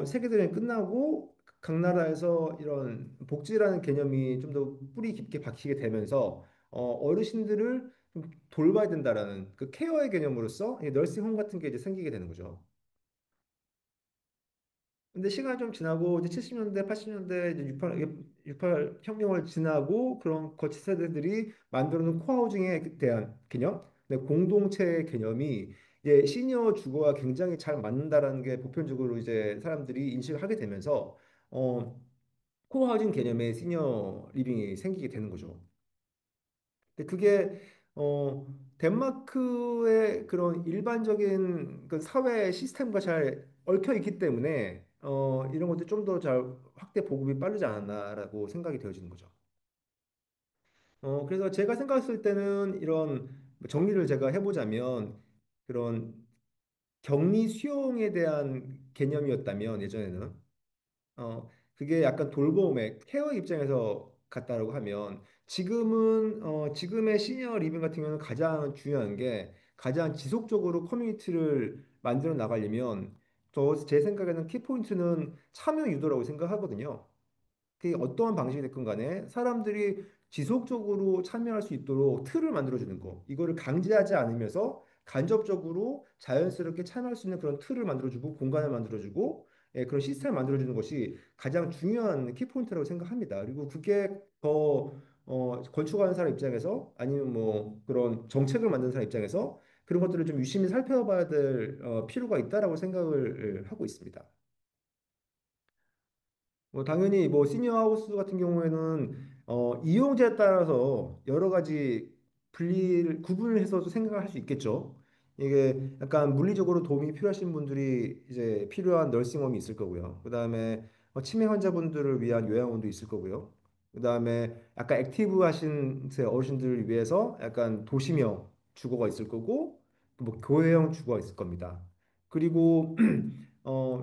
세계대전이 끝나고 각 나라에서 이런 복지라는 개념이 좀 더 뿌리 깊게 박히게 되면서 어르신들을 좀 돌봐야 된다라는 그 케어의 개념으로서 이 너싱홈 같은 게 이제 생기게 되는 거죠. 근데 시간이 좀 지나고 이제 70년대, 80년대 이제 68 혁명을 지나고 그런 거치 세대들이 만들어 놓은 코하우징에 대한 개념, 근데 공동체의 개념이 이제 시니어 주거와 굉장히 잘 맞는다라는 게 보편적으로 이제 사람들이 인식을 하게 되면서 어, 코하우징 개념의 시니어 리빙이 생기게 되는 거죠. 근데 그게 덴마크의 그런 일반적인 그 사회 시스템과 잘 얽혀 있기 때문에 이런 것들이 좀 더 잘 확대 보급이 빠르지 않았나라고 생각이 되어지는 거죠. 그래서 제가 생각했을 때는 이런 정리를 제가 해보자면 그런 격리 수용에 대한 개념이었다면 예전에는 그게 약간 돌봄의 케어 입장에서 같다라고 하면 지금의 시니어 리빙 같은 경우는 가장 중요한 게 가장 지속적으로 커뮤니티를 만들어 나가려면 제 생각에는 키포인트는 참여 유도라고 생각하거든요. 그게 어떠한 방식이 됐건 간에 사람들이 지속적으로 참여할 수 있도록 틀을 만들어주는 거. 이거를 강제하지 않으면서 간접적으로 자연스럽게 참여할 수 있는 그런 틀을 만들어주고 공간을 만들어주고 그런 시스템을 만들어주는 것이 가장 중요한 키포인트라고 생각합니다. 그리고 그게 더 건축하는 사람 입장에서 아니면 뭐 그런 정책을 만드는 사람 입장에서 그런 것들을 좀 유심히 살펴봐야 될 필요가 있다라고 생각을 하고 있습니다. 뭐 당연히 뭐 시니어 하우스 같은 경우에는 이용자에 따라서 여러 가지 분리를 구분을 해서도 생각을 할 수 있겠죠. 이게 약간 물리적으로 도움이 필요하신 분들이 이제 필요한 널싱홈이 있을 거고요. 그다음에 치매 환자분들을 위한 요양원도 있을 거고요. 그다음에 약간 액티브 하신 어르신들을 위해서 약간 도시명 주거가 있을 거고 뭐 교회형 주거가 있을 겁니다. 그리고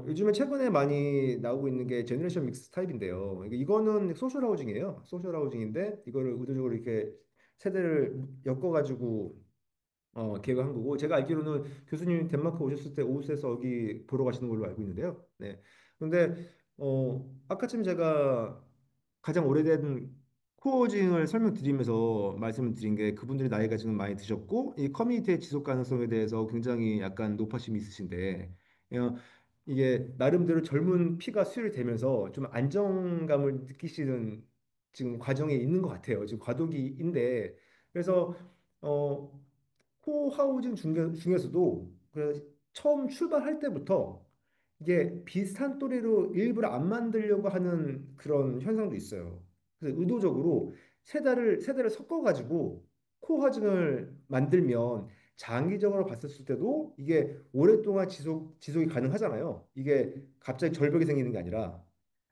요즘에 최근에 많이 나오고 있는 게 제너레이션 믹스 타입인데요. 이거는 소셜 하우징이에요. 소셜 하우징인데 이거를 의도적으로 이렇게 세대를 엮어가지고 계획한 거고 제가 알기로는 교수님 덴마크 오셨을 때 오스에서 여기 보러 가시는 걸로 알고 있는데요. 네. 근데 아까쯤 제가 가장 오래된 코어징을 설명드리면서 말씀을 드린 게 그분들이 나이가 지금 많이 드셨고 이 커뮤니티의 지속 가능성에 대해서 굉장히 약간 높아심이 있으신데 어, 이게 나름대로 젊은 피가 수혈이 되면서 좀 안정감을 느끼시는 지금 과정에 있는 것 같아요. 지금 과도기인데 그래서 어, 코하우징 중에서도 처음 출발할 때부터 이게 비슷한 또래로 일부러 안 만들려고 하는 그런 현상도 있어요. 그래서 의도적으로 세대를 섞어가지고 코하우징을 만들면 장기적으로 봤을 때도 이게 오랫동안 지속이 가능하잖아요. 이게 갑자기 절벽이 생기는 게 아니라.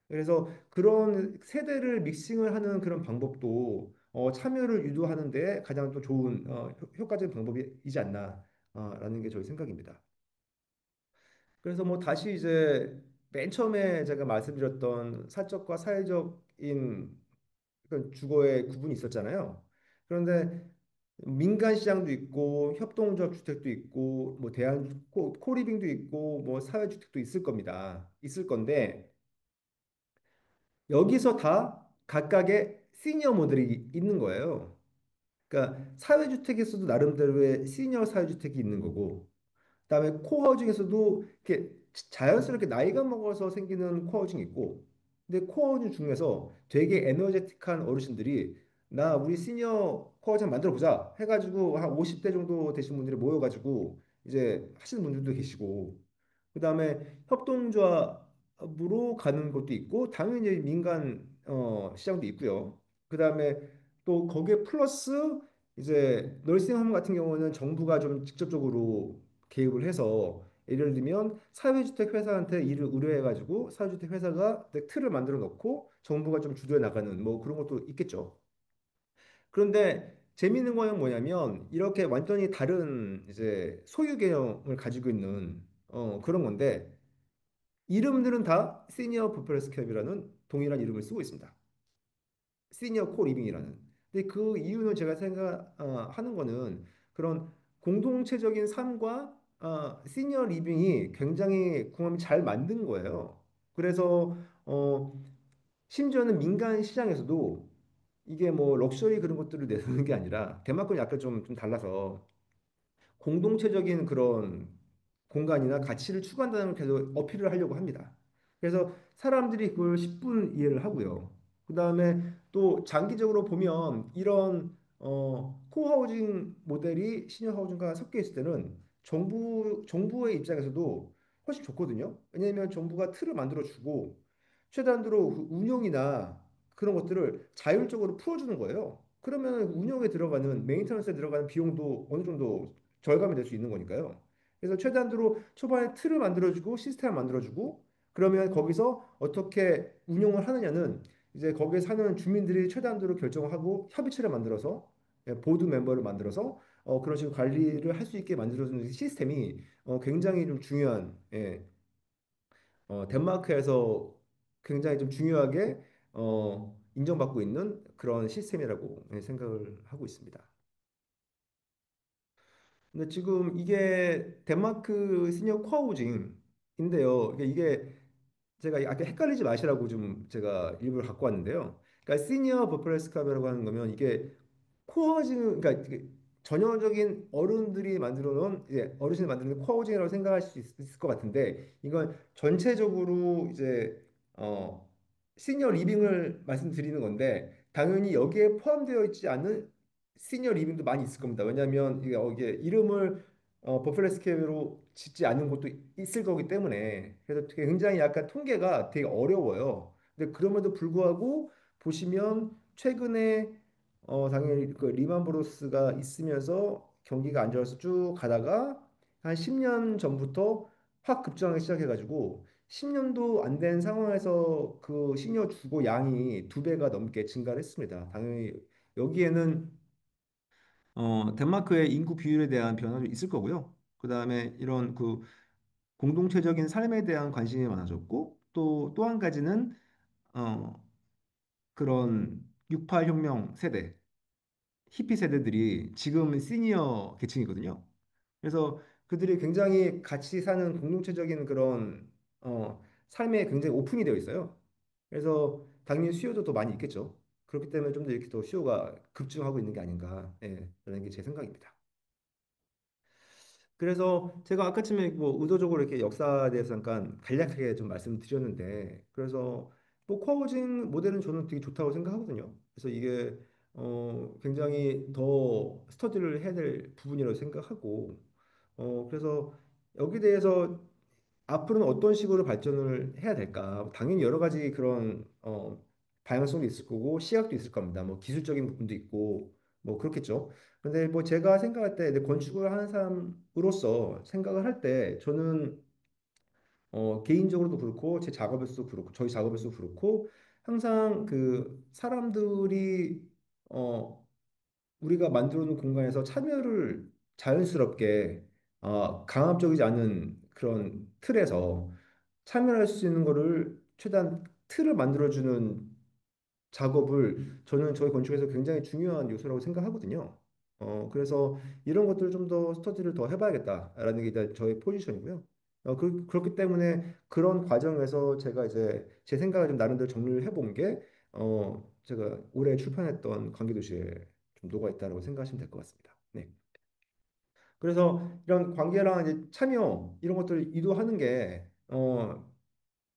그래서 그런 세대를 믹싱을 하는 그런 방법도 참여를 유도하는 데 가장 또 좋은 효과적인 방법이지 않나라는 게 저희 생각입니다. 그래서 뭐 다시 이제 맨 처음에 제가 말씀드렸던 사적과 사회적인 그런 주거의 구분이 있었잖아요. 그런데 민간 시장도 있고 협동조합 주택도 있고 뭐 대한 코리빙도 있고 뭐 사회주택도 있을 겁니다. 있을 건데 여기서 다 각각의 시니어 모델이 있는 거예요. 그러니까 사회주택에서도 나름대로의 시니어 사회주택이 있는 거고, 그다음에 코하우징에서도 이렇게 자연스럽게 나이가 먹어서 생기는 코하우징이 있고, 근데 코하우징 중에서 되게 에너제틱한 어르신들이 나 우리 시니어 코하우징 만들어 보자 해가지고 한 50대 정도 되신 분들이 모여가지고 이제 하시는 분들도 계시고, 그다음에 협동조합으로 가는 것도 있고, 당연히 민간 시장도 있고요. 그다음에 또 거기에 플러스 이제 널싱홈 같은 경우는 정부가 좀 직접적으로 개입을 해서 예를 들면 사회주택 회사한테 일을 의뢰해가지고 사회주택 회사가 틀을 만들어 놓고 정부가 좀 주도해 나가는 뭐 그런 것도 있겠죠. 그런데 재미있는 거는 뭐냐면 이렇게 완전히 다른 이제 소유 개념을 가지고 있는 그런 건데 이름들은 다 시니어 퍼플스 캡이라는 동일한 이름을 쓰고 있습니다. 시니어 코 리빙이라는. 근데 그 이유는 제가 생각하는 거는 그런 공동체적인 삶과 시니어 리빙이 굉장히 궁합이 잘 만든 거예요. 그래서 심지어는 민간 시장에서도 이게 뭐 럭셔리 그런 것들을 내놓는 게 아니라 덴마크는 약간 좀 달라서 공동체적인 그런 공간이나 가치를 추구한다는 걸 계속 어필을 하려고 합니다. 그래서 사람들이 그걸 10분 이해를 하고요. 그다음에 또 장기적으로 보면 이런 코하우징 모델이 시니어 하우징과 섞여 있을 때는 정부의 입장에서도 훨씬 좋거든요. 왜냐하면 정부가 틀을 만들어 주고 최대한으로 그 운영이나 그런 것들을 자율적으로 풀어주는 거예요. 그러면 운영에 들어가는 메인터넌스에 들어가는 비용도 어느 정도 절감이 될 수 있는 거니까요. 그래서 최대한으로 초반에 틀을 만들어주고 시스템을 만들어주고 그러면 거기서 어떻게 운영을 하느냐는 이제 거기에 사는 주민들이 최대한으로 결정을 하고 협의체를 만들어서 보드 멤버를 만들어서 그런 식으로 관리를 할 수 있게 만들어주는 시스템이 굉장히 좀 중요한 덴마크에서 굉장히 좀 중요하게 인정받고 있는 그런 시스템이라고 생각을 하고 있습니다. 근데 지금 이게 덴마크 시니어 코하우징인데요. 이게 제가 약간 헷갈리지 마시라고 좀 제가 일부러 갖고 왔는데요. 그러니까 시니어 버플레스캅이라고 하는 거면 이게 코어징 그러니까 이게 전형적인 어른들이 만들어 놓은 이제 어르신이 만드는 코어징이라고 생각할 수 있을 것 같은데 이건 전체적으로 이제 시니어 리빙을 말씀드리는 건데 당연히 여기에 포함되어 있지 않은 시니어 리빙도 많이 있을 겁니다. 왜냐하면 이게 이름을 버플레스캡으로 짓지 않는 곳도 있을 거기 때문에 그래서 굉장히 약간 통계가 되게 어려워요. 근데 그럼에도 불구하고 보시면 최근에 당연히 그 리만 브로스가 있으면서 경기가 안 좋아서 쭉 가다가 한 10년 전부터 확 급증하기 시작해가지고 10년도 안 된 상황에서 그 시니어 주거 양이 2배가 넘게 증가를 했습니다. 당연히 여기에는 덴마크의 인구 비율에 대한 변화도 있을 거고요. 그다음에 이런 그 공동체적인 삶에 대한 관심이 많아졌고 또 한 가지는 어, 그런 68 혁명 세대 히피 세대들이 지금 시니어 계층이거든요. 그래서 그들이 굉장히 같이 사는 공동체적인 그런 삶에 굉장히 오픈이 되어 있어요. 그래서 당연히 수요도 더 많이 있겠죠. 그렇기 때문에 좀 더 이렇게 더 수요가 급증하고 있는 게 아닌가, 라는 게 제 생각입니다. 그래서 제가 아까쯤에 뭐 의도적으로 이렇게 역사에 대해서 잠깐 간략하게 좀 말씀드렸는데, 그래서 뭐 코아우징 모델은 저는 되게 좋다고 생각하거든요. 그래서 이게 굉장히 더 스터디를 해야 될 부분이라고 생각하고 그래서 여기 대해서 앞으로는 어떤 식으로 발전을 해야 될까? 당연히 여러 가지 그런 다양성도 있을 거고 시각도 있을 겁니다. 뭐 기술적인 부분도 있고 뭐 그렇겠죠. 근데 뭐 제가 생각할 때 건축을 하는 사람으로서 생각을 할 때 저는 개인적으로도 그렇고 제 작업에서도 그렇고 저희 작업에서도 그렇고 항상 그 사람들이 어, 우리가 만들어 놓은 공간에서 참여를 자연스럽게 강압적이지 않은 그런 틀에서 참여할 수 있는 거를 최대한 틀을 만들어주는 작업을 저는 저희 건축에서 굉장히 중요한 요소라고 생각하거든요. 그래서 이런 것들을 좀 더 스터디를 더 해봐야겠다라는 게 일단 저의 포지션이고요. 그렇기 때문에 그런 과정에서 제가 이제 제 생각을 좀 나름대로 정리를 해본 게 제가 올해 출판했던 관계도시에 좀 녹아 있다고 생각하시면 될 것 같습니다. 네. 그래서 이런 관계랑 이제 참여 이런 것들을 유도하는 게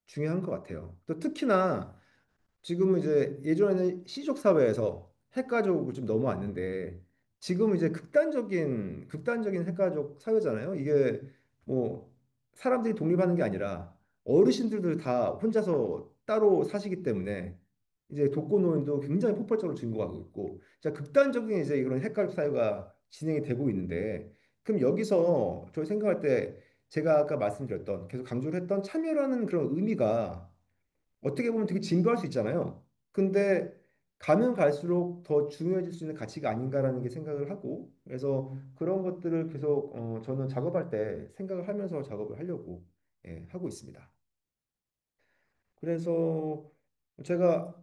중요한 것 같아요. 또 특히나 지금은 이제 예전에는 시족 사회에서 핵가족을 좀 넘어왔는데 지금은 이제 극단적인 핵가족 사회잖아요. 이게 뭐 사람들이 독립하는 게 아니라 어르신들도 다 혼자서 따로 사시기 때문에 이제 독거노인도 굉장히 폭발적으로 증가하고 있고 자 극단적인 이제 이런 핵가족 사회가 진행이 되고 있는데 그럼 여기서 저희 생각할 때 제가 아까 말씀드렸던 계속 강조를 했던 참여라는 그런 의미가 어떻게 보면 되게 진부할 수 있잖아요. 근데 가면 갈수록 더 중요해질 수 있는 가치가 아닌가라는 게 생각을 하고 그래서 그런 것들을 계속 저는 작업할 때 생각을 하면서 작업을 하려고 하고 있습니다. 그래서 제가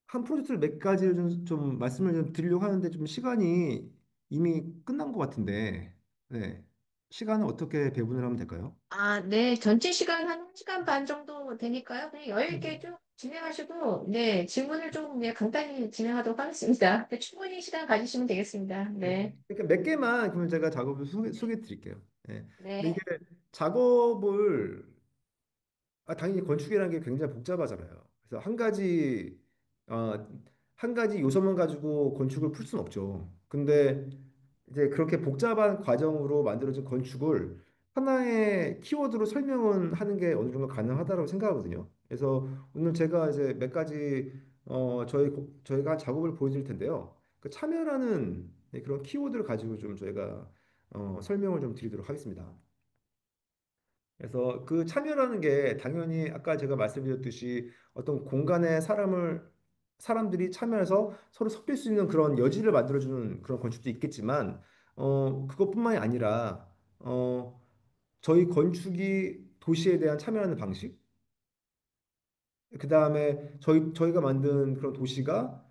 한 프로젝트를 몇 가지를 좀 말씀을 좀 드리려고 하는데 좀 시간이 이미 끝난 것 같은데 네. 시간을 어떻게 배분을 하면 될까요? 아, 네. 전체 시간 한 1시간 반 정도 되니까요. 그냥 여유 있게 쭉 진행하시고, 네. 질문을 좀 네, 간단히 진행하도록 하겠습니다. 네, 충분히 시간 가지시면 되겠습니다. 네. 네. 그러니까 몇 개만 그러면 제가 작업을 소개해 드릴게요. 예. 근데 이게 네. 작업을 당연히 건축이라는 게 굉장히 복잡하잖아요. 그래서 어, 한 가지 요소만 가지고 건축을 풀 수는 없죠. 근데 이제 그렇게 복잡한 과정으로 만들어진 건축을 하나의 키워드로 설명은 하는 게 어느 정도 가능하다고 생각하거든요. 그래서 오늘 제가 이제 몇 가지 저희가 한 작업을 보여드릴 텐데요. 그 참여라는 그런 키워드를 가지고 좀 저희가 설명을 좀 드리도록 하겠습니다. 그래서 그 참여라는 게 당연히 아까 제가 말씀드렸듯이 어떤 공간에 사람들이 참여해서 서로 섞일 수 있는 그런 여지를 만들어주는 그런 건축도 있겠지만 그것뿐만이 아니라 저희 건축이 도시에 대한 참여하는 방식 그 다음에 저희가 만든 그런 도시가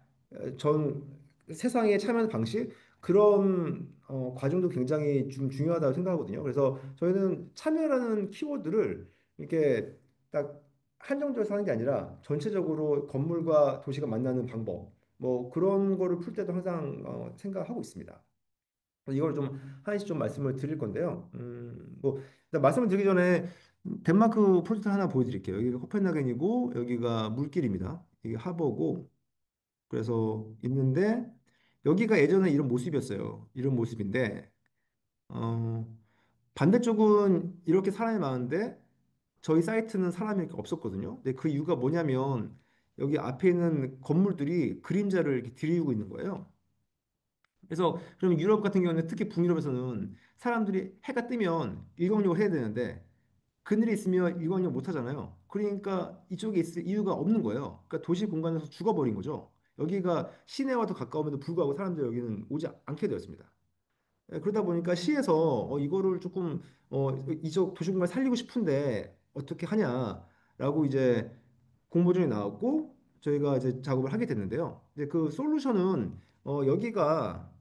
전 세상에 참여하는 방식 그런 과정도 굉장히 좀 중요하다고 생각하거든요. 그래서 저희는 참여라는 키워드를 이렇게 딱 한정적으로 하는 게 아니라 전체적으로 건물과 도시가 만나는 방법 뭐 그런 거를 풀 때도 항상 생각하고 있습니다. 이걸 좀 하나씩 좀 말씀을 드릴 건데요. 뭐 일단 말씀을 드리기 전에 덴마크 프로젝트 하나 보여드릴게요. 여기가 코펜하겐이고 여기가 물길입니다. 이게 하버고 그래서 있는데 여기가 예전에 이런 모습이었어요. 이런 모습인데 어, 반대쪽은 이렇게 사람이 많은데 저희 사이트는 사람이 이렇게 없었거든요. 근데 그 이유가 뭐냐면 여기 앞에 있는 건물들이 그림자를 이렇게 들이우고 있는 거예요. 그래서 그럼 유럽 같은 경우는 특히 북유럽에서는 사람들이 해가 뜨면 일광욕을 해야 되는데 그늘이 있으면 일광욕 못 하잖아요. 그러니까 이쪽에 있을 이유가 없는 거예요. 그러니까 도시 공간에서 죽어버린 거죠. 여기가 시내와도 가까움에도 불구하고 사람들이 여기는 오지 않게 되었습니다. 그러다 보니까 시에서 이거를 조금 이쪽 도시 공간 살리고 싶은데 어떻게 하냐라고 이제 공모전이 나왔고 저희가 이제 작업을 하게 됐는데요. 이제 그 솔루션은 여기가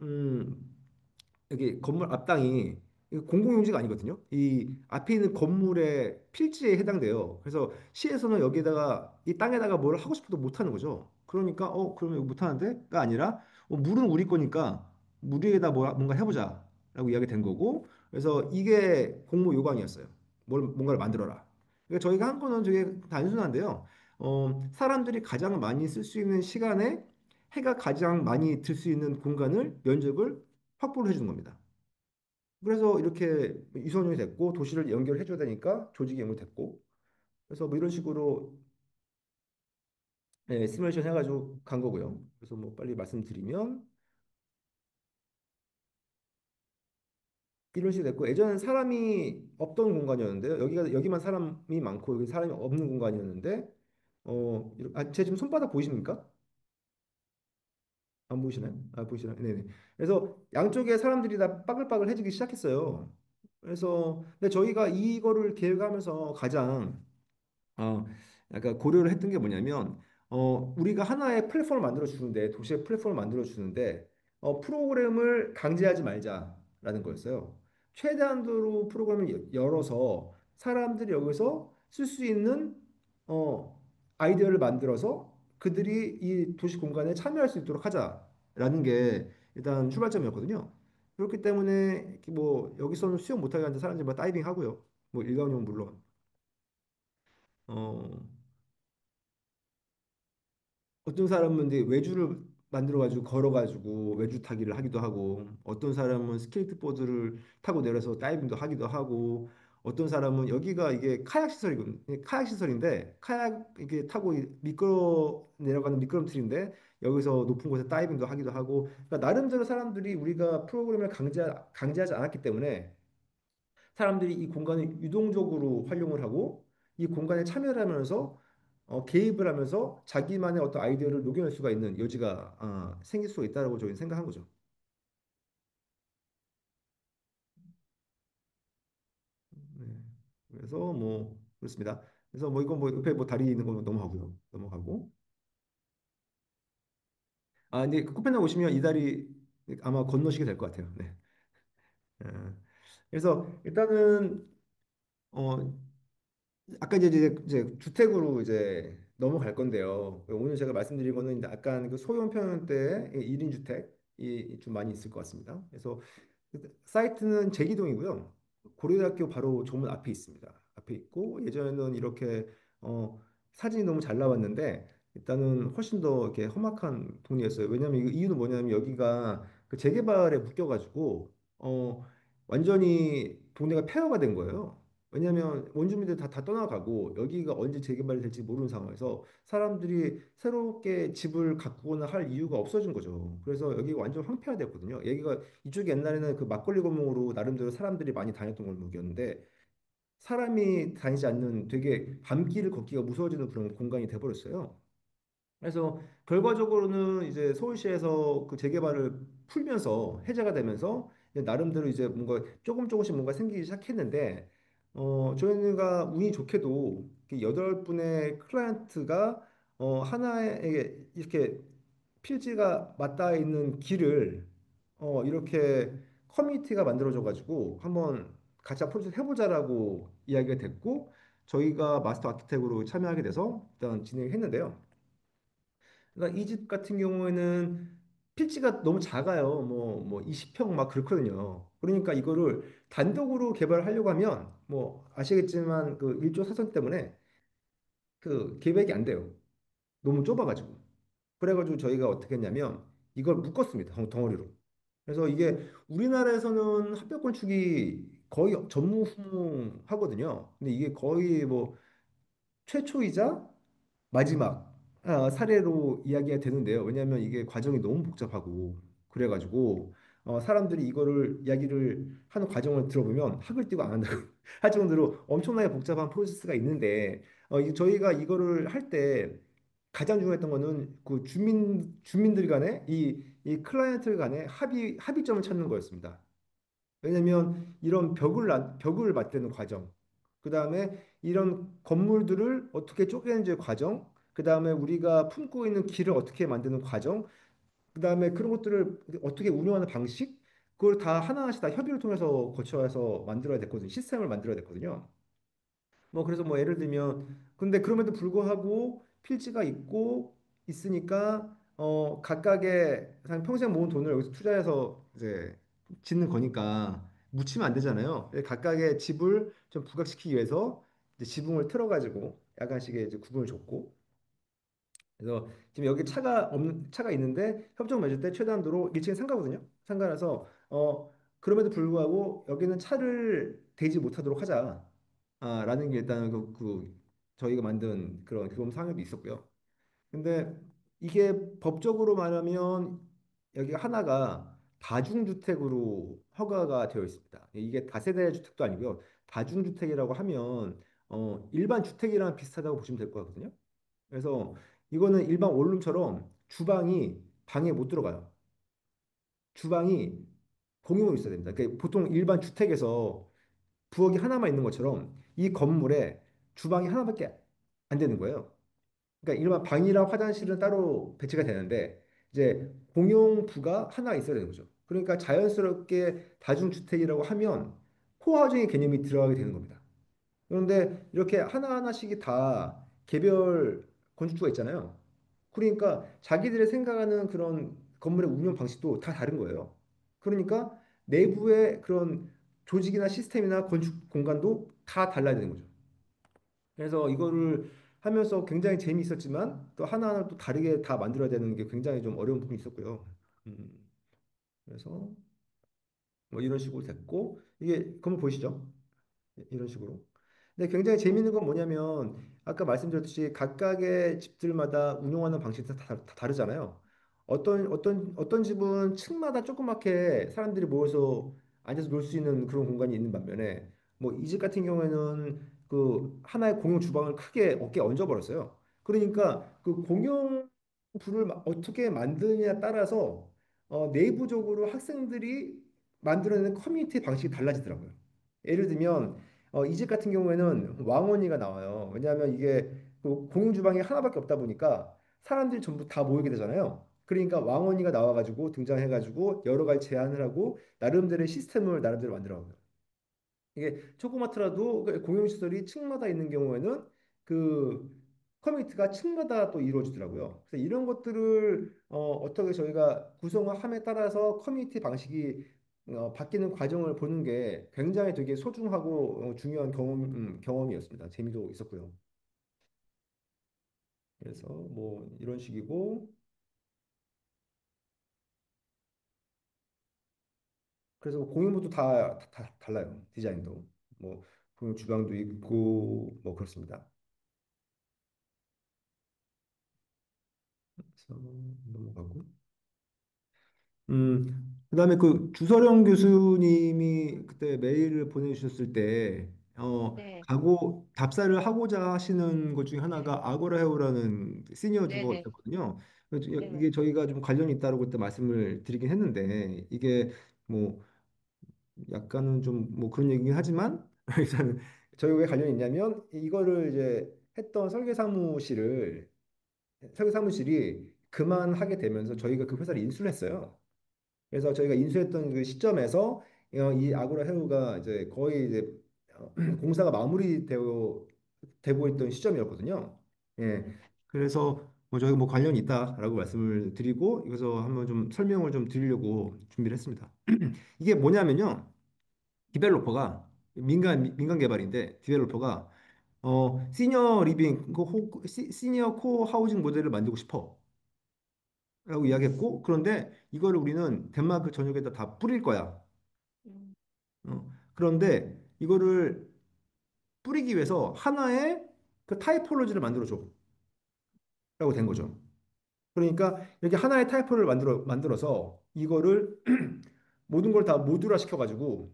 음, 여기 건물 앞땅이 이거 공공용지가 아니거든요. 이 앞에 있는 건물의 필지에 해당돼요. 그래서 시에서는 여기다가 이 땅에다가 뭘 하고 싶어도 못 하는 거죠. 그러니까 그러면 이거 못 하는데가 아니라 물은 우리 거니까 물 위에다 뭔가 해보자라고 이야기 된 거고. 그래서 이게 공모 요강이었어요. 뭔가를 만들어라. 그러니까 저희가 한 거는 되게 단순한데요. 사람들이 가장 많이 쓸 수 있는 시간에 해가 가장 많이 들 수 있는 공간을 면적을 확보를 해주는 겁니다. 그래서 이렇게 유선이 됐고 도시를 연결해 줘야 되니까 조직이 연결됐고 그래서 뭐 이런 식으로 시뮬레이션 해가지고 간 거고요. 그래서 뭐 빨리 말씀드리면 이런 식이 됐고 예전엔 사람이 없던 공간이었는데요. 여기만 사람이 많고 여기 사람이 없는 공간이었는데 제 지금 손바닥 보이십니까? 안 보이시나요? 아, 보이시나요? 네네. 그래서 양쪽에 사람들이 다 빠글빠글해지기 시작했어요. 그래서 근데 저희가 이거를 계획하면서 가장 약간 고려를 했던 게 뭐냐면 우리가 하나의 플랫폼을 만들어 주는데 도시의 플랫폼을 만들어 주는데 프로그램을 강제하지 말자라는 거였어요. 최대한도로 프로그램을 열어서 사람들이 여기서 쓸 수 있는 어, 아이디어를 만들어서 그들이 이 도시 공간에 참여할 수 있도록 하자라는 게 일단 출발점이었거든요. 그렇기 때문에 이렇게 뭐 여기서는 수영 못하게 하는 사람들이 뭐 다이빙 하고요. 뭐 일광욕 물론. 어, 어떤 사람은 이제 외주를 만들어 가지고 걸어 가지고 외주 타기를 하기도 하고 어떤 사람은 스케이트보드를 타고 내려서 다이빙도 하기도 하고 어떤 사람은 여기가 이게 카약 시설이거든요. 카약 시설인데 카약 이게 타고 미끄러 내려가는 미끄럼틀인데 여기서 높은 곳에 다이빙도 하기도 하고 그러니까 나름대로 사람들이 우리가 프로그램을 강제하지 않았기 때문에 사람들이 이 공간을 유동적으로 활용을 하고 이 공간에 참여를 하면서 개입을 하면서 자기만의 어떤 아이디어를 녹여낼 수가 있는 여지가 생길 수가 있다고 저희는 생각한 거죠. 네. 그래서 뭐 그렇습니다. 그래서 뭐 이거 뭐 옆에 뭐 다리 있는 거 넘어가고요. 넘어가고. 아, 근데 그 코펜하겐 오시면 이 다리 아마 건너시게 될 것 같아요. 네. 어, 그래서 일단은 어, 아까 이제 주택으로 이제 넘어갈 건데요. 오늘 제가 말씀드린 거는 이제 약간 그 소형 평형대 1인 주택이 좀 많이 있을 것 같습니다. 그래서 사이트는 제기동이고요. 고려대학교 바로 정문 앞에 있습니다. 앞에 있고 예전에는 이렇게 사진이 너무 잘 나왔는데 일단은 훨씬 더 이렇게 험악한 동네였어요. 왜냐하면 이유는 뭐냐면 여기가 그 재개발에 묶여가지고 완전히 동네가 폐허가 된 거예요. 왜냐하면 원주민들 다 떠나가고 여기가 언제 재개발이 될지 모르는 상황에서 사람들이 새롭게 집을 가꾸거나 할 이유가 없어진 거죠. 그래서 여기가 완전 황폐화됐거든요. 여기가 이쪽이 옛날에는 그 막걸리 골목으로 나름대로 사람들이 많이 다녔던 골목이었는데 사람이 다니지 않는 되게 밤길을 걷기가 무서워지는 그런 공간이 돼버렸어요. 그래서 결과적으로는 이제 서울시에서 그 재개발을 풀면서 해제가 되면서 이제 나름대로 이제 뭔가 조금씩 뭔가 생기기 시작했는데 저희가 운이 좋게도 이렇게 8분의 클라이언트가 하나의 이렇게 필지가 맞닿아 있는 길을 이렇게 커뮤니티가 만들어져 가지고 한번 같이 프로젝트 해보자라고 이야기가 됐고 저희가 마스터 아키텍으로 참여하게 돼서 일단 진행했는데요. 그러니까 이 집 같은 경우에는 필지가 너무 작아요. 뭐 20평 막 그렇거든요. 그러니까 이거를 단독으로 개발하려고 하면 뭐 아시겠지만 그 1조 사선 때문에 그 계획이 안 돼요. 너무 좁아가지고. 그래가지고 저희가 어떻게 했냐면 이걸 묶었습니다. 덩어리로. 그래서 이게 우리나라에서는 합병 건축이 거의 전무후무하거든요. 근데 이게 거의 뭐 최초이자 마지막 사례로 이야기가 되는데요. 왜냐하면 이게 과정이 너무 복잡하고 그래가지고 사람들이 이거를 이야기를 하는 과정을 들어보면 학을 띄고 안 한다고 할 정도로 엄청나게 복잡한 프로세스가 있는데 저희가 이거를 할 때 가장 중요했던 거는 그 주민들 간의 이 클라이언트 간의 합의점을 찾는 거였습니다. 왜냐면 이런 벽을 맞대는 과정, 그 다음에 이런 건물들을 어떻게 쪼개는지 과정, 그 다음에 우리가 품고 있는 길을 어떻게 만드는 과정, 그 다음에 그런 것들을 어떻게 운영하는 방식, 그걸 다 하나하나씩 다 협의를 통해서 거쳐서 만들어야 됐거든요. 시스템을 만들어야 됐거든요. 뭐 그래서 뭐 예를 들면 근데 그럼에도 불구하고 필지가 있고 있으니까 각각의 한 평생 모은 돈을 여기서 투자해서 이제 짓는 거니까 묻히면 안 되잖아요. 각각의 집을 좀 부각시키기 위해서 이제 지붕을 틀어가지고 약간씩의 이제 구분을 줬고 그래서 지금 여기 차가 있는데 협정 맺을 때 최단도로 1층에 상가거든요. 상가라서 그럼에도 불구하고 여기는 차를 대지 못하도록 하자. 라는 게 일단 저희가 만든 그런 규범 상여도 있었고요. 근데 이게 법적으로 말하면 여기가 하나가 다중주택으로 허가가 되어 있습니다. 이게 다세대 주택도 아니고요. 다중주택이라고 하면 일반 주택이랑 비슷하다고 보시면 될 것 같거든요. 그래서 이거는 일반 원룸처럼 주방이 방에 못 들어가요. 주방이 공용으로 있어야 됩니다. 그러니까 보통 일반 주택에서 부엌이 하나만 있는 것처럼 이 건물에 주방이 하나밖에 안 되는 거예요. 그러니까 일반 방이랑 화장실은 따로 배치가 되는데 이제 공용부가 하나 있어야 되는 거죠. 그러니까 자연스럽게 다중주택이라고 하면 코하우징의 개념이 들어가게 되는 겁니다. 그런데 이렇게 하나하나씩이 다 개별 건축주가 있잖아요. 그러니까 자기들의 생각하는 그런 건물의 운영 방식도 다 다른 거예요. 그러니까 내부의 그런 조직이나 시스템이나 건축 공간도 다 달라야 되는 거죠. 그래서 이거를 하면서 굉장히 재미있었지만 또 하나하나 또 다르게 다 만들어야 되는 게 굉장히 좀 어려운 부분이 있었고요. 음, 그래서 뭐 이런 식으로 됐고 이게 건물 보이시죠? 이런 식으로. 근데 굉장히 재미있는 건 뭐냐면 아까 말씀드렸듯이 각각의 집들마다 운영하는 방식이 다 다르잖아요. 어떤 집은 층마다 조그맣게 사람들이 모여서 앉아서 놀 수 있는 그런 공간이 있는 반면에 뭐 이 집 같은 경우에는 그 하나의 공용 주방을 크게 어깨에 얹어버렸어요. 그러니까 그 공용 불을 어떻게 만드느냐에 따라서 내부적으로 학생들이 만들어내는 커뮤니티 방식이 달라지더라고요. 예를 들면 이 집 같은 경우에는 왕원이가 나와요. 왜냐하면 이게 그 공용 주방이 하나밖에 없다 보니까 사람들이 전부 다 모이게 되잖아요. 그러니까 왕원이가 나와가지고 등장해가지고 여러 가지 제안을 하고 나름대로의 시스템을 나름대로 만들어가요. 이게 조그맣더라도 그 공용시설이 층마다 있는 경우에는 그 커뮤니티가 층마다 또 이루어지더라고요. 그래서 이런 것들을 어떻게 저희가 구성함에 따라서 커뮤니티 방식이 바뀌는 과정을 보는 게 굉장히 되게 소중하고 중요한 경험이었습니다. 재미도 있었고요. 그래서 뭐 이런 식이고 그래서 공용부도 다 달라요. 디자인도 뭐 공용 주방도 있고 뭐 그렇습니다. 그래서 넘어가고. 그다음에 그 주서령 교수님이 그때 메일을 보내주셨을 때, 네, 답사를 하고자 하시는 것 중에 네, 하나가 아고라 헤어라는 시니어 네, 네, 주거였거든요. 그래서 네. 이게 저희가 좀 관련이 있다고 그때 말씀을 드리긴 했는데, 이게 뭐 약간은 좀 뭐 그런 얘기긴 하지만, 일단은 저희 왜 관련이 있냐면, 이거를 이제 했던 설계 사무실이 그만하게 되면서 저희가 그 회사를 인수를 했어요. 그래서 저희가 인수했던 그 시점에서 이 아고라 헤어가 이제 거의 이제 공사가 되고 있던 시점이었거든요. 예. 그래서 뭐 저희가 뭐 관련이 있다라고 말씀을 드리고 여기서 한번 좀 설명을 좀 드리려고 준비를 했습니다. 이게 뭐냐면요. 디벨로퍼가 민간 개발인데 디벨로퍼가 시니어 리빙 시니어 코 하우징 모델을 만들고 싶어. 라고 이야기했고 그런데 이거를 우리는 덴마크 전역에다 다 뿌릴 거야. 음, 그런데 이거를 뿌리기 위해서 하나의 그 타이포로지를 만들어 줘. 라고 된 거죠. 그러니까 이렇게 하나의 타이포를 만들어서 이거를 모든 걸 다 모듈화 시켜가지고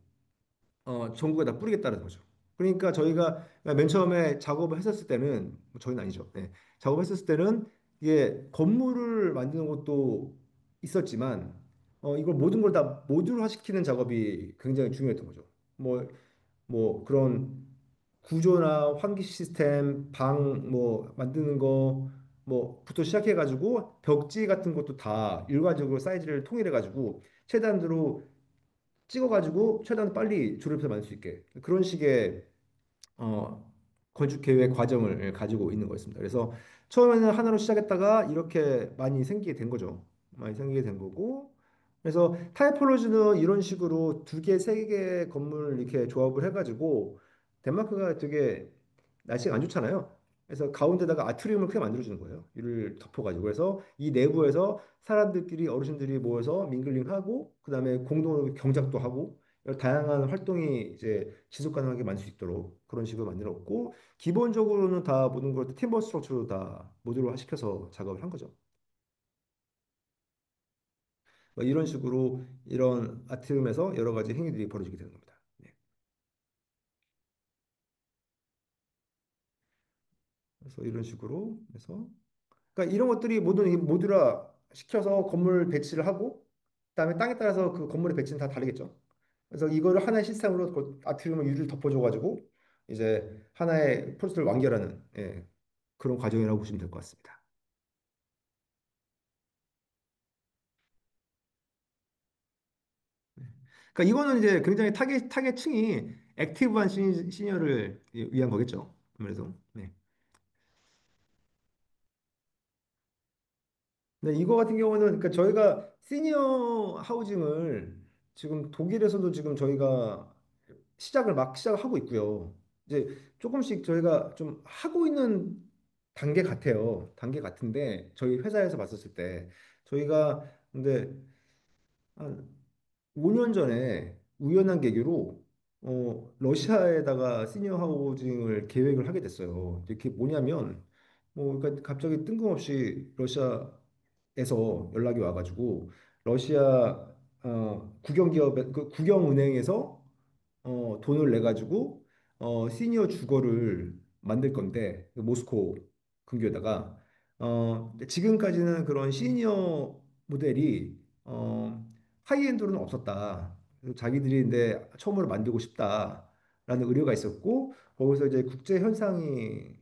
전국에 다 뿌리겠다는 거죠. 그러니까 저희가 맨 처음에 작업을 했었을 때는 뭐 저희는 아니죠. 네. 작업했었을 때는 이게 건물을 만드는 것도 있었지만 이걸 모든 걸 다 모듈화 시키는 작업이 굉장히 중요했던 거죠. 뭐 그런 구조나 환기 시스템, 방 뭐 만드는 거 뭐부터 시작해가지고 벽지 같은 것도 다 일괄적으로 사이즈를 통일해가지고 최단으로 찍어가지고 최대한 빨리 조립해서 만들 수 있게 그런 식의 어, 건축 계획 과정을 가지고 있는 거였습니다. 그래서 처음에는 하나로 시작했다가 이렇게 많이 생기게 된 거죠. 많이 생기게 된 거고. 그래서 타이포로지는 이런 식으로 두 개, 세 개 건물 이렇게 조합을 해가지고 덴마크가 되게 날씨가 안 좋잖아요. 그래서 가운데다가 아트리움을 크게 만들어주는 거예요. 유리를 덮어가지고. 그래서 이 내부에서 사람들끼리 어르신들이 모여서 밍글링하고 그다음에 공동으로 경작도 하고 여러 다양한 활동이 이제 지속 가능하게 만들 수 있도록 그런 식으로 만들었고 기본적으로는 다 모든 걸 팀버 스트럭처로 다 모듈화 시켜서 작업을 한 거죠. 뭐 이런 식으로 이런 아트룸에서 여러 가지 행위들이 벌어지게 되는 겁니다. 네. 그래서 이런 식으로 해서 그러니까 이런 것들이 모두 이 모듈화 시켜서 건물 배치를 하고 그다음에 땅에 따라서 그 건물의 배치는 다 다르겠죠. 그래서 이거를 하나의 시스템으로 아트리움을 유리를 덮어줘가지고 이제 하나의 프로젝트를 완결하는 예, 그런 과정이라고 보시면 될 것 같습니다. 그러니까 이거는 이제 굉장히 타겟층이 액티브한 시니어를 위한 거겠죠. 아무래도. 네. 네, 이거 같은 경우는 그러니까 저희가 시니어 하우징을 지금 독일에서도 지금 저희가 시작을 하고 있고요. 이제 조금씩 저희가 좀 하고 있는 단계 같아요. 단계 같은데 저희 회사에서 봤었을 때 저희가 근데 한 5년 전에 우연한 계기로 러시아에다가 시니어 하우징을 계획을 하게 됐어요. 이게 뭐냐면 뭐 그러니까 갑자기 뜬금없이 러시아에서 연락이 와가지고 러시아 국영기업 그 국영은행에서 돈을 내 가지고 시니어 주거를 만들 건데 그 모스코 근교에다가 지금까지는 그런 시니어 모델이 하이엔드로는 없었다. 그래서 자기들이 근데 처음으로 만들고 싶다라는 의뢰가 있었고 거기서 이제 국제 현상이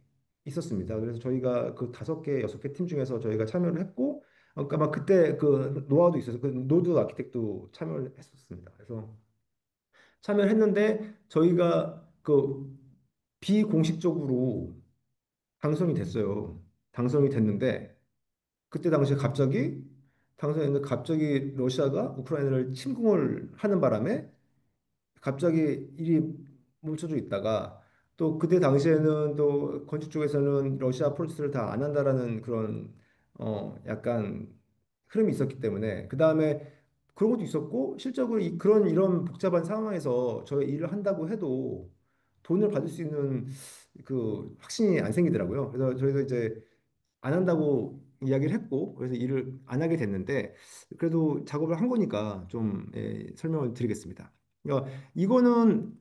있었습니다. 그래서 저희가 그 5개, 6개 팀 중에서 저희가 참여를 했고 그러니까 막 그때 그 노하우도 있어서 그 노드 아키텍트도 참여를 했었습니다. 그래서 참여를 했는데 저희가 그 비공식적으로 당선이 됐어요. 당선이 됐는데 그때 당시에 갑자기 당선했는데 갑자기 러시아가 우크라이나를 침공을 하는 바람에 갑자기 일이 멈춰져 있다가 또 그때 당시에는 또 건축 쪽에서는 러시아 프로젝트를 다 안 한다라는 그런 약간 흐름이 있었기 때문에 그 다음에 그런 것도 있었고 실적으로 그런 이런 복잡한 상황에서 저희 일을 한다고 해도 돈을 받을 수 있는 그 확신이 안 생기더라고요. 그래서 저희도 이제 안 한다고 이야기를 했고 그래서 일을 안 하게 됐는데 그래도 작업을 한 거니까 좀 설명을 드리겠습니다. 이거는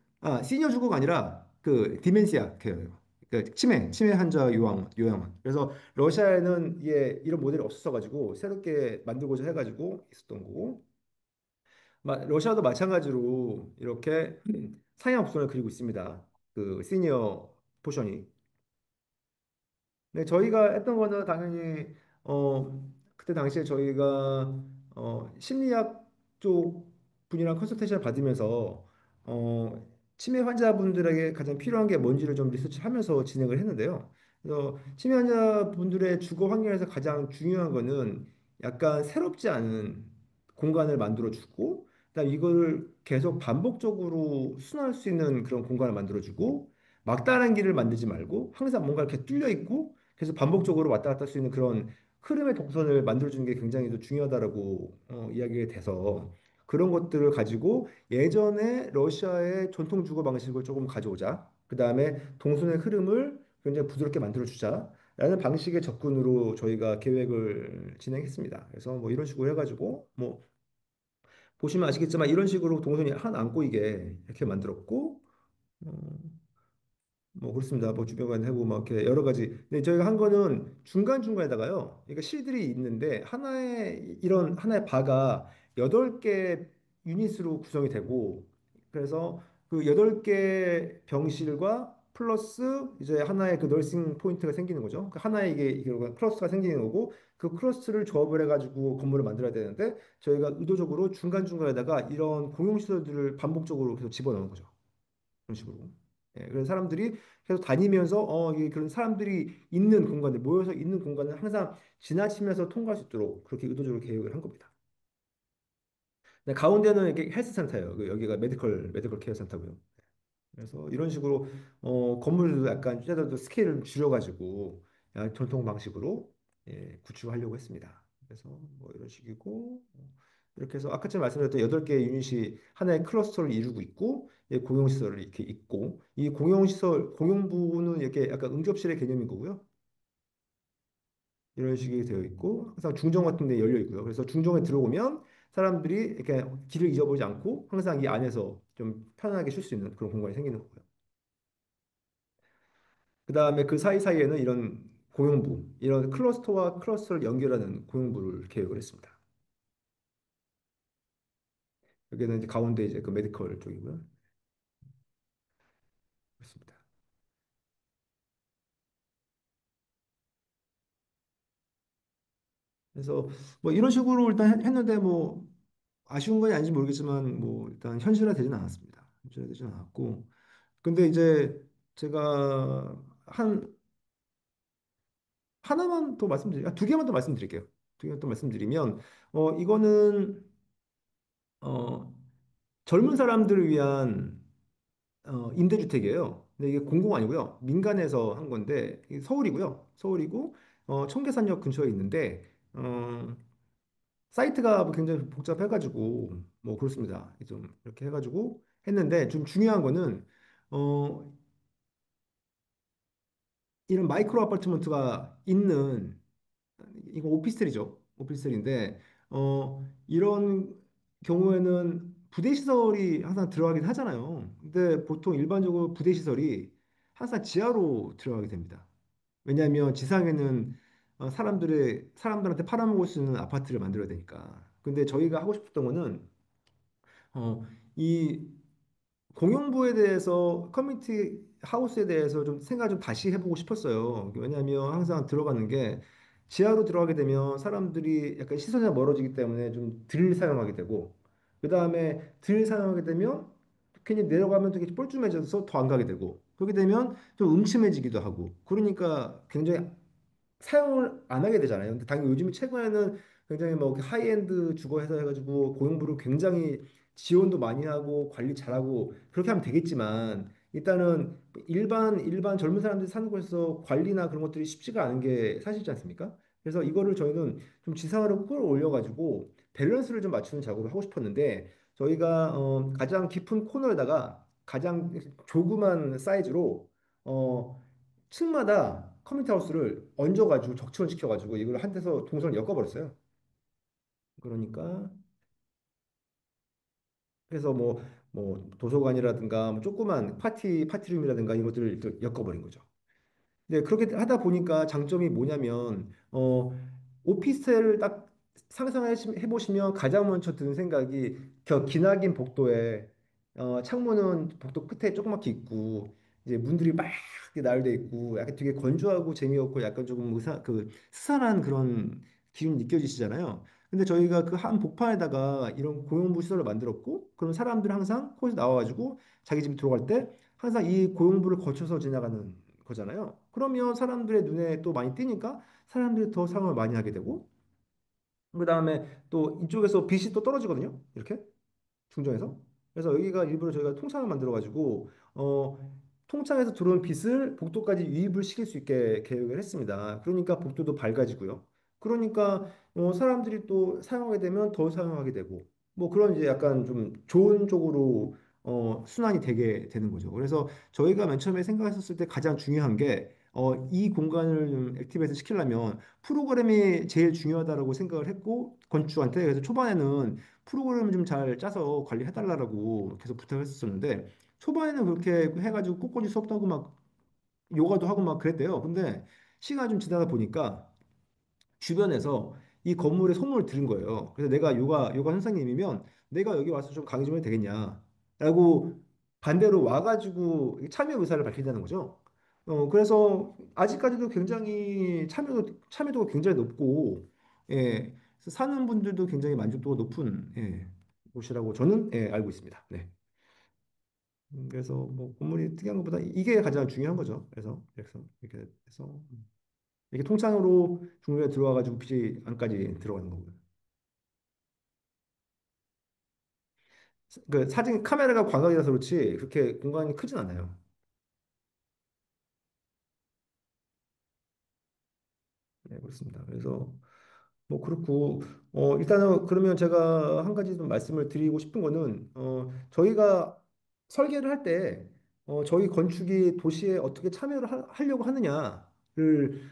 시니어 주거가 아니라 그 디멘시아 케어예요. 그 치매 환자 요양원. 그래서 러시아에는 이런 모델이 없었어 가지고 새롭게 만들고자 해가지고 있었던 거고 러시아도 마찬가지로 이렇게 상향 곡선을 그리고 있습니다. 그 시니어 포션이. 네, 저희가 했던 거는 당연히 그때 당시에 저희가 심리학 쪽 분이랑 컨설테이션을 받으면서 어 치매 환자분들에게 가장 필요한 게 뭔지를 좀 리서치하면서 진행을 했는데요. 그래서 치매 환자분들의 주거 환경에서 가장 중요한 거는 약간 새롭지 않은 공간을 만들어 주고 그다음 이거를 계속 반복적으로 순환할 수 있는 그런 공간을 만들어 주고 막다른 길을 만들지 말고 항상 뭔가 이렇게 뚫려 있고 그래서 반복적으로 왔다 갔다 할 수 있는 그런 흐름의 동선을 만들어주는 게 굉장히 또 중요하다라고 이야기가 돼서 그런 것들을 가지고 예전에 러시아의 전통 주거 방식을 조금 가져오자. 그 다음에 동선의 흐름을 굉장히 부드럽게 만들어주자. 라는 방식의 접근으로 저희가 계획을 진행했습니다. 그래서 뭐 이런 식으로 해가지고 뭐 보시면 아시겠지만 이런 식으로 동선이 하나 안 꼬이게 이렇게 만들었고 어, 뭐 그렇습니다. 뭐 주변관 해고 막 이렇게 여러 가지. 근데 저희가 한 거는 중간 중간에다가요. 그러니까 실들이 있는데 하나의 바가 8개 유닛으로 구성이 되고 그래서 그 8개 병실과 플러스 이제 하나의 그 널싱 포인트가 생기는 거죠. 그 하나의 이게 클러스터가 생기는 거고 그 클러스터를 조합을 해가지고 건물을 만들어야 되는데 저희가 의도적으로 중간중간에다가 이런 공용시설들을 반복적으로 계속 집어넣는 거죠. 그런 식으로. 그래서 사람들이 계속 다니면서 이게 그런 사람들이 있는 공간들 모여서 있는 공간을 항상 지나치면서 통과할 수 있도록 그렇게 의도적으로 계획을 한 겁니다. 네, 가운데는 이렇게 헬스 센터예요. 여기가 메디컬 케어 센터고요. 그래서 이런 식으로 건물들도 약간 쟤들도 스케일을 줄여가지고 전통 방식으로 구축하려고 했습니다. 그래서 뭐 이런 식이고 이렇게 해서 아까 전에 말씀드렸던 8개의 유닛이 하나의 클러스터를 이루고 있고 공용시설을 이렇게 있고 이 공용시설 공용부는 이렇게 약간 응접실의 개념인 거고요. 이런 식이 되어 있고 항상 중정 같은 데 열려 있고요. 그래서 중정에 들어오면 사람들이 이렇게 길을 잊어버리지 않고 항상 이 안에서 좀 편안하게 쉴 수 있는 그런 공간이 생기는 거고요. 그 다음에 그 사이사이에는 이런 공용부, 이런 클러스터와 클러스터를 연결하는 공용부를 계획을 했습니다. 여기는 이제 가운데 이제 그 메디컬 쪽이고요. 그렇습니다. 그래서 뭐 이런 식으로 일단 했는데 뭐 아쉬운 건 아닌지 모르겠지만 뭐 일단 현실화되지는 않았습니다. 현실화되지는 않았고 근데 이제 제가 한 하나만 더 두 개만 더 말씀드릴게요. 두 개만 더 말씀드리면 이거는 어 젊은 사람들을 위한 임대주택이에요. 근데 이게 공공 아니고요. 민간에서 한 건데 이게 서울이고요. 서울이고 청계산역 근처에 있는데 사이트가 뭐 굉장히 복잡해가지고 뭐 그렇습니다. 좀 이렇게 해가지고 했는데 좀 중요한 거는 어, 이런 마이크로 아파트먼트가 있는 이거 오피스텔이죠. 오피스텔인데 이런 경우에는 부대 시설이 항상 들어가긴 하잖아요. 근데 보통 일반적으로 부대 시설이 항상 지하로 들어가게 됩니다. 왜냐하면 지상에는 사람들한테 팔아먹을 수 있는 아파트를 만들어야 되니까. 근데 저희가 하고 싶었던 거는 이 공용부에 대해서 커뮤니티 하우스에 대해서 좀 생각 좀 다시 해보고 싶었어요. 왜냐하면 항상 들어가는 게 지하로 들어가게 되면 사람들이 약간 시선이 멀어지기 때문에 좀 덜 사용하게 되고 그 다음에 덜 사용하게 되면 괜히 내려가면 되게 뻘쭘해져서 더 안 가게 되고 그렇게 되면 좀 음침해지기도 하고 그러니까 굉장히 사용을 안 하게 되잖아요. 근데 당연히 요즘 최근에는 굉장히 뭐 하이엔드 주거 회사 해가지고 고용부를 굉장히 지원도 많이 하고 관리 잘하고 그렇게 하면 되겠지만 일단은 일반 젊은 사람들이 사는 곳에서 관리나 그런 것들이 쉽지가 않은 게 사실이지 않습니까? 그래서 이거를 저희는 좀 지상으로 끌어올려가지고 밸런스를 좀 맞추는 작업을 하고 싶었는데 저희가 가장 깊은 코너에다가 가장 조그만 사이즈로 어, 층마다 커뮤니티 하우스를 얹어가지고 적층을 시켜가지고 이걸 한 데서 동선을 엮어버렸어요. 그러니까 그래서 뭐 도서관이라든가 뭐 조그만 파티룸이라든가 이런 것들을 또 엮어버린 거죠. 네, 그렇게 하다 보니까 장점이 뭐냐면 오피스텔을 딱 상상해 보시면 가장 먼저 드는 생각이 기나긴 복도에 창문은 복도 끝에 조그맣게 있고 이제 문들이 막 이렇게 나열돼 있고 약간 되게 건조하고 재미없고 약간 조금 스산한 그런 기운이 느껴지시잖아요. 근데 저희가 그 한 복판에다가 이런 고용부 시설을 만들었고 그럼 사람들 항상 거기서 나와가지고 자기 집 들어갈 때 항상 이 고용부를 거쳐서 지나가는 거잖아요. 그러면 사람들의 눈에 또 많이 띄니까 사람들이 더 사용을 많이 하게 되고 그다음에 또 이쪽에서 빛이 또 떨어지거든요. 이렇게 중정에서. 그래서 여기가 일부러 저희가 통창을 만들어 가지고 통창에서 들어온 빛을 복도까지 유입을 시킬 수 있게 계획을 했습니다. 그러니까 복도도 밝아지고요. 그러니까 사람들이 또 사용하게 되면 더 사용하게 되고 뭐 그런 이제 약간 좀 좋은 쪽으로 순환이 되게 되는 거죠. 그래서 저희가 맨 처음에 생각했었을 때 가장 중요한 게 이 공간을 좀 액티베이트 시키려면 프로그램이 제일 중요하다고 생각을 했고 건축한테 그래서 초반에는 프로그램을 좀 잘 짜서 관리해달라고 계속 부탁을 했었는데 초반에는 그렇게 해가지고 꽃꽂이 수업도 하고 막 요가도 하고 막 그랬대요. 근데 시간이 좀 지나다 보니까 주변에서 이 건물에 소문을 들은 거예요. 그래서 내가 요가 선생님이면 내가 여기 와서 좀 강의 좀 해도 되겠냐라고 반대로 와가지고 참여 의사를 밝힌다는 거죠. 그래서 아직까지도 굉장히 참여도가 굉장히 높고, 예, 그래서 사는 분들도 굉장히 만족도가 높은 곳이라고 저는 알고 있습니다. 네. 그래서 뭐 건물이 특이한 것보다 이게 가장 중요한 거죠. 그래서 이렇게 해서 이게 통창으로 중국에 들어와가지고 빛이 안까지 들어가는 거고요. 그 사진 카메라가 광각이라서 그렇지 그렇게 공간이 크진 않아요. 네, 그렇습니다. 그래서 뭐 그렇고 일단은 그러면 제가 한 가지 좀 말씀을 드리고 싶은 거는 저희가 설계를 할 때 저희 건축이 도시에 어떻게 참여를 하려고 하느냐를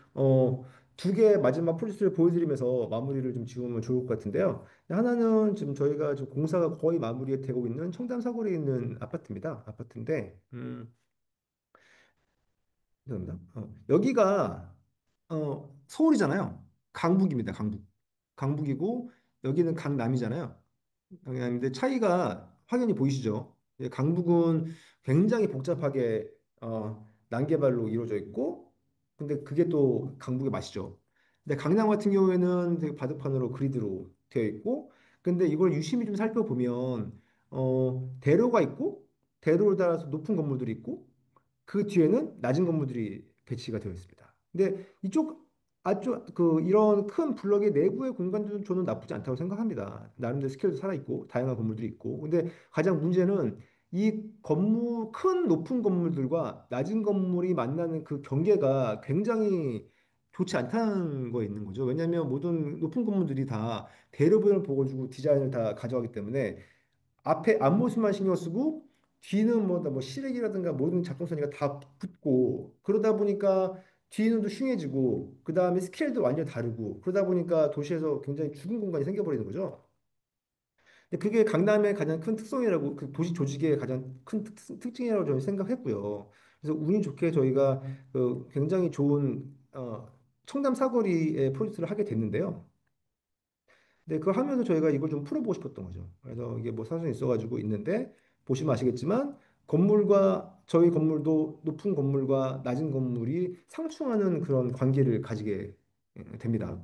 두 개 마지막 프로젝트를 보여드리면서 마무리를 좀 지으면 좋을 것 같은데요. 하나는 지금 저희가 지금 공사가 거의 마무리가 되고 있는 청담 사거리에 있는 아파트입니다. 아파트인데 죄송합니다. 여기가 서울이잖아요. 강북입니다. 강북. 강북이고 여기는 강남이잖아요. 강남인데 차이가 확연히 보이시죠? 강북은 굉장히 복잡하게 난개발로 이루어져 있고, 근데 그게 또 강북의 맛이죠. 근데 강남 같은 경우에는 되게 바둑판으로 그리드로 되어 있고, 근데 이걸 유심히 좀 살펴보면 대로가 있고, 대로를 따라서 높은 건물들이 있고, 그 뒤에는 낮은 건물들이 배치가 되어 있습니다. 근데 이쪽 아쪽 그 이런 큰 블럭의 내부의 공간도 저는 나쁘지 않다고 생각합니다. 나름대로 스케일도 살아 있고 다양한 건물들이 있고. 근데 가장 문제는 이 건물 큰 높은 건물들과 낮은 건물이 만나는 그 경계가 굉장히 좋지 않다는 거에 있는 거죠. 왜냐하면 모든 높은 건물들이 다 대로변을 보고주고 디자인을 다 가져가기 때문에 앞에 앞모습만 신경 쓰고 뒤는 뭐 시래기라든가 모든 작동선이가 다 붙고 그러다 보니까 뒤는 또 흉해지고 그 다음에 스케일도 완전히 다르고 그러다 보니까 도시에서 굉장히 죽은 공간이 생겨버리는 거죠. 근데 그게 강남의 가장 큰 특성이라고 그 도시 조직의 가장 큰 특징이라고 저는 생각했고요. 그래서 운이 좋게 저희가 굉장히 좋은 청담 사거리에 프로젝트를 하게 됐는데요. 근데 그거 하면서 저희가 이걸 좀 풀어보고 싶었던 거죠. 그래서 이게 뭐 사정이 있어가지고 있는데 보시면 아시겠지만 건물과 저희 건물도 높은 건물과 낮은 건물이 상충하는 그런 관계를 가지게 됩니다.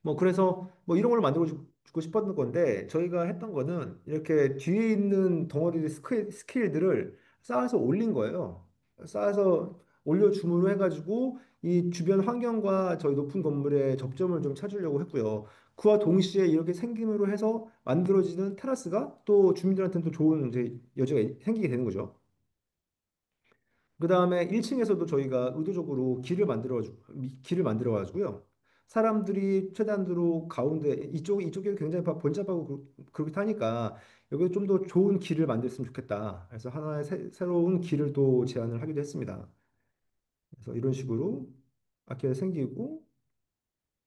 뭐 그래서 뭐 이런 걸 만들어 주고 싶었던 건데 저희가 했던 거는 이렇게 뒤에 있는 덩어리 스케일들을 쌓아서 올린 거예요. 쌓아서 올려줌으로 해가지고 이 주변 환경과 저희 높은 건물의 접점을 좀 찾으려고 했고요. 그와 동시에 이렇게 생김으로 해서 만들어지는 테라스가 또 주민들한테는 또 좋은 이제 여지가 생기게 되는 거죠. 그 다음에 1층에서도 저희가 의도적으로 길을 만들어 가지고요. 사람들이 최단으로 가운데 이쪽이 굉장히 번잡하고 그렇게 하니까 여기 좀 더 좋은 길을 만들었으면 좋겠다. 그래서 하나의 새로운 길을 또 제안을 하기도 했습니다. 그래서 이런 식으로 아키가 생기고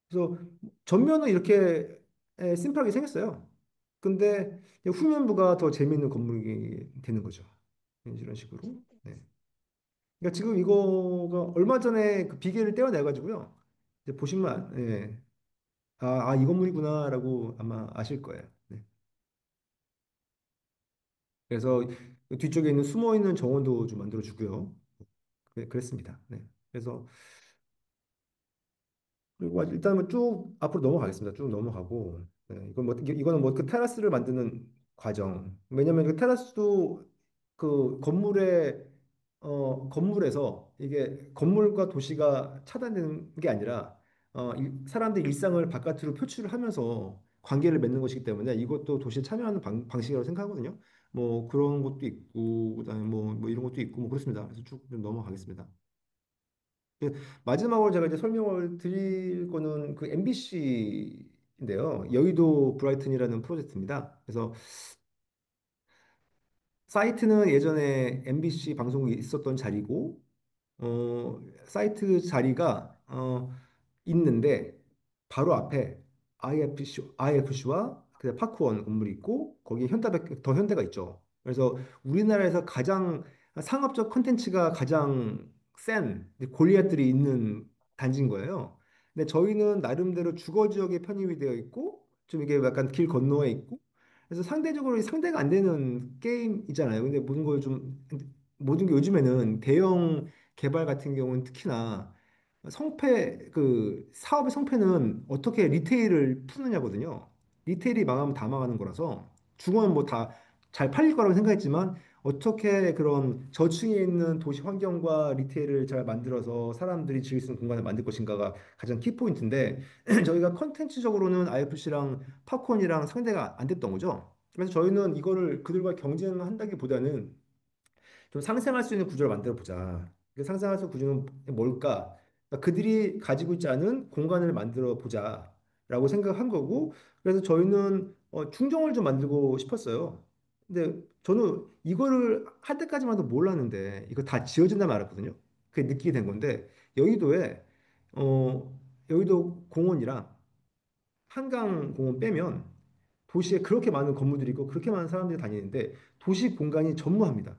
그래서 전면은 이렇게 심플하게 생겼어요. 근데 후면부가 더 재미있는 건물이 되는 거죠. 이런 식으로. 네. 그러니까 지금 이거가 얼마 전에 그 비계를 떼어내가지고요. 이제 보시면 이 건물이구나라고 아마 아실 거예요. 네. 그래서 뒤쪽에 있는 숨어 있는 정원도 좀 만들어 주고요. 그랬습니다. 네. 그래서 그리고 일단은 쭉 앞으로 넘어가겠습니다. 쭉 넘어가고 이거는 뭐 그 테라스를 만드는 과정. 왜냐하면 그 테라스도 그 건물에서 이게 건물과 도시가 차단되는 게 아니라 사람들의 일상을 바깥으로 표출을 하면서 관계를 맺는 것이기 때문에 이것도 도시에 참여하는 방식이라고 생각하거든요. 뭐 그런 것도 있고 그다음에 뭐 이런 것도 있고 뭐 그렇습니다. 그래서 쭉 좀 넘어가겠습니다. 그 마지막으로 제가 이제 설명을 드릴 거는 그 MBC인데요. 여의도 브라이튼이라는 프로젝트입니다. 그래서 사이트는 예전에 MBC 방송이 있었던 자리고, 사이트 자리가 있는데 바로 앞에 IFC와 그 파크원 건물이 있고 거기 더 현대가 있죠. 그래서 우리나라에서 가장 상업적 컨텐츠가 가장 센 골리앗들이 있는 단지인 거예요. 근데 저희는 나름대로 주거 지역에 편입이 되어 있고 좀 이게 약간 길 건너에 있고 그래서 상대적으로 상대가 안 되는 게임이잖아요. 근데 모든 게 요즘에는 대형 개발 같은 경우는 특히나 그 사업의 성패는 어떻게 리테일을 푸느냐거든요. 리테일이 망하면 다 망하는 거라서 중고는 뭐 다 잘 팔릴 거라고 생각했지만 어떻게 그런 저층에 있는 도시 환경과 리테일을 잘 만들어서 사람들이 즐길 수 있는 공간을 만들 것인가가 가장 키포인트인데 저희가 컨텐츠적으로는 IFC랑 팝콘이랑 상대가 안 됐던 거죠. 그래서 저희는 이거를 그들과 경쟁한다기보다는 좀 상생할 수 있는 구조를 만들어 보자. 상생할 수 있는 구조는 뭘까? 그러니까 그들이 가지고 있지 않은 공간을 만들어 보자라고 생각한 거고, 그래서 저희는 중정을 좀 만들고 싶었어요. 근데 저는 이거를 할 때까지만 도 몰랐는데 이거 다 지어진다 말았거든요. 그게 느끼게 된 건데 여의도에 어, 여의도 공원이랑 한강공원 빼면 도시에 그렇게 많은 건물들이 있고 그렇게 많은 사람들이 다니는데 도시 공간이 전무합니다.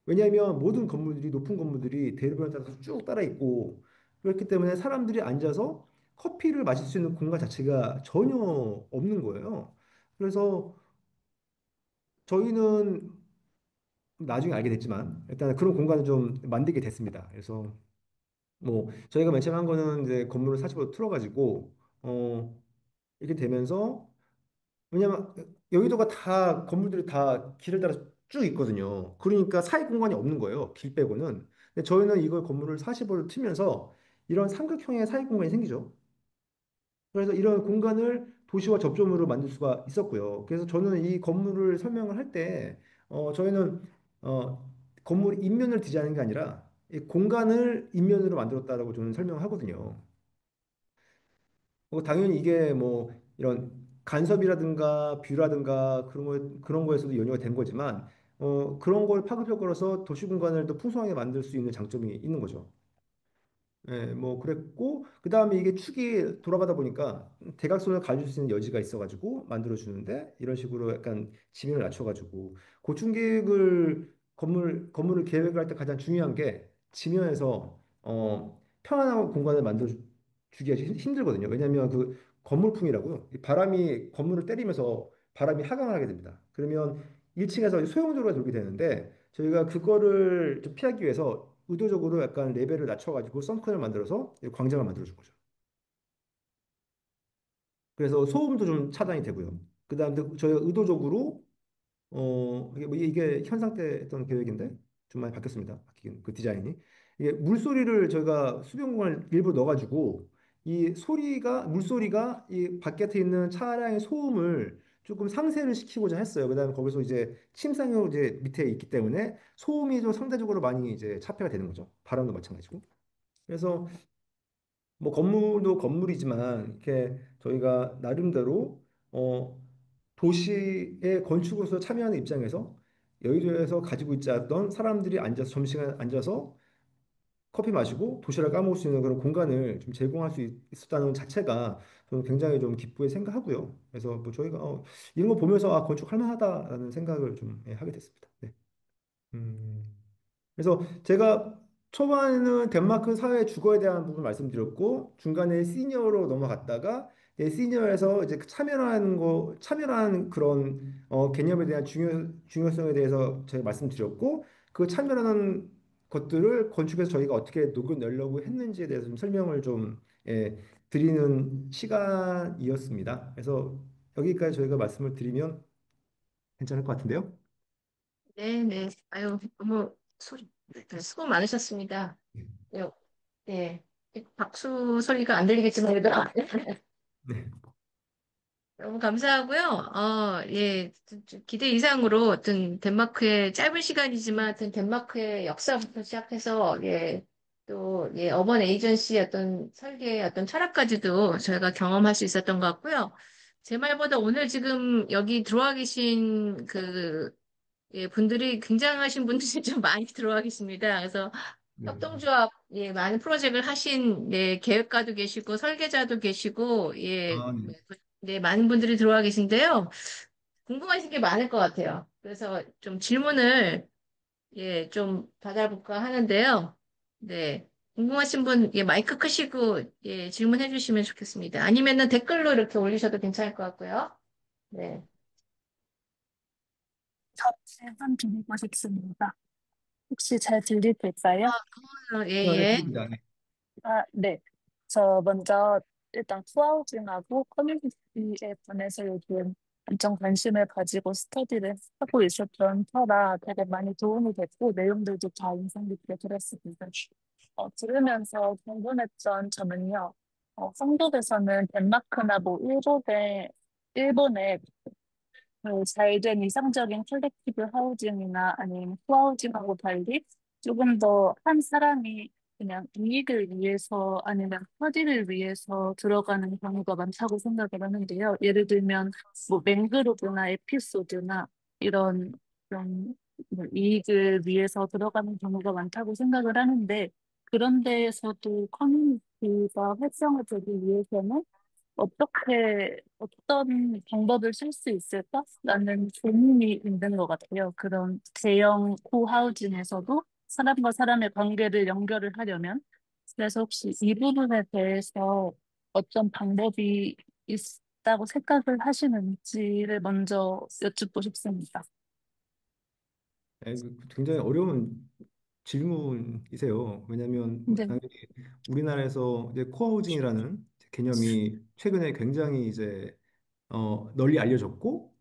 왜냐하면 모든 건물들이 높은 건물들이 대로변을 따라서 쭉 따라 있고 그렇기 때문에 사람들이 앉아서 커피를 마실 수 있는 공간 자체가 전혀 없는 거예요. 그래서 저희는 나중에 알게 됐지만 일단 그런 공간을 좀 만들게 됐습니다. 그래서 뭐 저희가 맨 처음 한 거는 이제 건물을 40로 틀어가지고 이렇게 되면서 왜냐면 여의도가 다 건물들이 다 길을 따라 쭉 있거든요. 그러니까 사이 공간이 없는 거예요. 길 빼고는. 근데 저희는 이걸 건물을 40으로 틀면서 이런 삼각형의 사이 공간이 생기죠. 그래서 이런 공간을 도시와 접점으로 만들 수가 있었고요. 그래서 저는 이 건물을 설명을 할 때, 저희는 건물 인면을 디자인한 게 아니라 이 공간을 인면으로 만들었다라고 저는 설명을 하거든요. 당연히 이게 뭐 이런 간섭이라든가 뷰라든가 그런 거에서도 연유가 된 거지만 그런 걸 파급력 걸어서 도시 공간을 더 풍성하게 만들 수 있는 장점이 있는 거죠. 예, 뭐 그랬고 그다음에 이게 축이 돌아가다 보니까 대각선을 가질 수 있는 여지가 있어가지고 만들어 주는데 이런 식으로 약간 지면을 낮춰가지고 고층계획을 건물을 계획을 할 때 가장 중요한 게 지면에서 편안한 공간을 만들어 주기가 힘들거든요. 왜냐하면 그 건물풍이라고요. 이 바람이 건물을 때리면서 바람이 하강을 하게 됩니다. 그러면 1층에서 소용돌이가 돌게 되는데 저희가 그거를 좀 피하기 위해서 의도적으로 약간 레벨을 낮춰가지고 썬큰을 만들어서 광장을 만들어준 거죠. 그래서 소음도 좀 차단이 되고요. 그다음에 저희가 의도적으로 이게 현상 때 했던 계획인데 좀 많이 바뀌었습니다. 바뀐 그 디자인이 이게 물소리를 저희가 수변공간을 일부러 넣어가지고 이 소리가 물소리가 이 바깥에 있는 차량의 소음을 조금 상쇄를 시키고자 했어요. 그다음에 거기서 이제 침상으로 이제 밑에 있기 때문에 소음이 좀 상대적으로 많이 이제 차폐가 되는 거죠. 바람도 마찬가지고. 그래서 뭐 건물도 건물이지만 이렇게 저희가 나름대로 도시의 건축으로서 참여하는 입장에서 여의도에서 가지고 있지 않던 사람들이 앉아서 점심시간에 앉아서 커피 마시고 도시락을 까먹을 수 있는 그런 공간을 좀 제공할 수 있었다는 자체가 저는 굉장히 좀 기쁘게 생각하고요. 그래서 뭐 저희가 이런 거 보면서 건축할 만하다라는 생각을 좀 하게 됐습니다. 네. 음. 그래서 제가 초반에는 덴마크 사회 주거에 대한 부분 말씀드렸고 중간에 시니어로 넘어갔다가 시니어에서 이제 참여라는 그런 개념에 대한 중요성에 대해서 제가 말씀드렸고 그 참여라는 것들을 건축에서 저희가 어떻게 녹여내려고 했는지에 대해서 좀 설명을 좀 드리는 시간이었습니다. 그래서 여기까지 저희가 말씀을 드리면 괜찮을 것 같은데요. 네, 네. 아유, 너무 수고 많으셨습니다. 네, 네. 박수 소리가 안 들리겠지만 그래도 네. 너무 감사하고요. 예, 기대 이상으로 어떤 덴마크의 짧은 시간이지만 어떤 덴마크의 역사부터 시작해서 예, 또 예, 어번 에이전시의 어떤 설계의 어떤 철학까지도 저희가 경험할 수 있었던 것 같고요. 제 말보다 오늘 지금 여기 들어와 계신 그 예, 분들이 굉장하신 분들이 좀 많이 들어와 계십니다. 그래서 네. 협동조합, 예, 많은 프로젝트를 하신, 예, 계획가도 계시고, 설계자도 계시고, 예, 아, 네. 네, 많은 분들이 들어와 계신데요. 궁금하신 게 많을 것 같아요. 그래서 좀 질문을, 예, 좀 받아볼까 하는데요. 네. 궁금하신 분, 예, 마이크 끄시고, 예, 질문해 주시면 좋겠습니다. 아니면은 댓글로 이렇게 올리셔도 괜찮을 것 같고요. 네. 저 질문 드리고 싶습니다. 혹시 잘 들리실까요? 예, 네, 예. 드립니다. 네. 아, 네. 저 먼저 일단 투하우징하고 커뮤니티에 관해서 요즘 엄청 관심을 가지고 스터디를 하고 있었던 터라 되게 많이 도움이 됐고 내용들도 다 인상 깊게 들었습니다. 들으면서 궁금했던 점은요. 한국에서는 덴마크나 뭐 일본의 잘된 이상적인 컬렉티브 하우징이나 아니면 코하우징하고 달리 조금 더 한 사람이 그냥 이익을 위해서 아니면 퍼디를 위해서 들어가는 경우가 많다고 생각을 하는데요. 예를 들면 뭐 맹그로브나 에피소드나 이런 좀 이익을 위해서 들어가는 경우가 많다고 생각을 하는데 그런 데에서도 커뮤니티가 활성화되기 위해서는 어떤 방법을 쓸 수 있을까라는 고민이 있는 것 같아요. 그런 대형 코하우징에서도 사람과 사람의 관계를 연결을 하려면. 그래서 혹시 이 부분에 대해서 어떤 방법이 있다고 생각을 하시는지를 먼저 여쭙고 싶습니다. 굉장히 어려운 질문이세요. 왜냐하면 뭐 네. 당연히 우리나라에서 이제 코하우징이라는 개념이 최근에 굉장히 이제 널리 알려졌고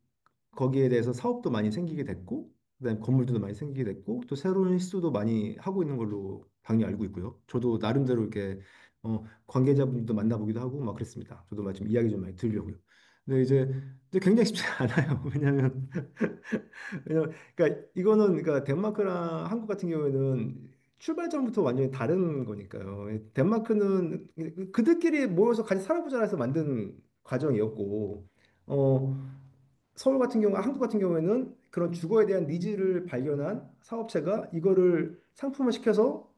거기에 대해서 사업도 많이 생기게 됐고 그다음에 건물들도 많이 생기게 됐고 또 새로운 시도도 많이 하고 있는 걸로 당연히 알고 있고요. 저도 나름대로 이렇게 관계자분들도 만나보기도 하고 막 그랬습니다. 저도 막 좀 이야기 좀 많이 들으려고요. 근데 이제 근데 굉장히 쉽지 않아요. 왜냐면 그러니까 이거는 그러니까 덴마크랑 한국 같은 경우에는 출발점부터 완전히 다른 거니까요. 덴마크는 그들끼리 모여서 같이 살아보자 해서 만든 과정이었고 어 서울 같은 경우, 한국 같은 경우에는 그런 주거에 대한 니즈를 발견한 사업체가 이거를 상품화 시켜서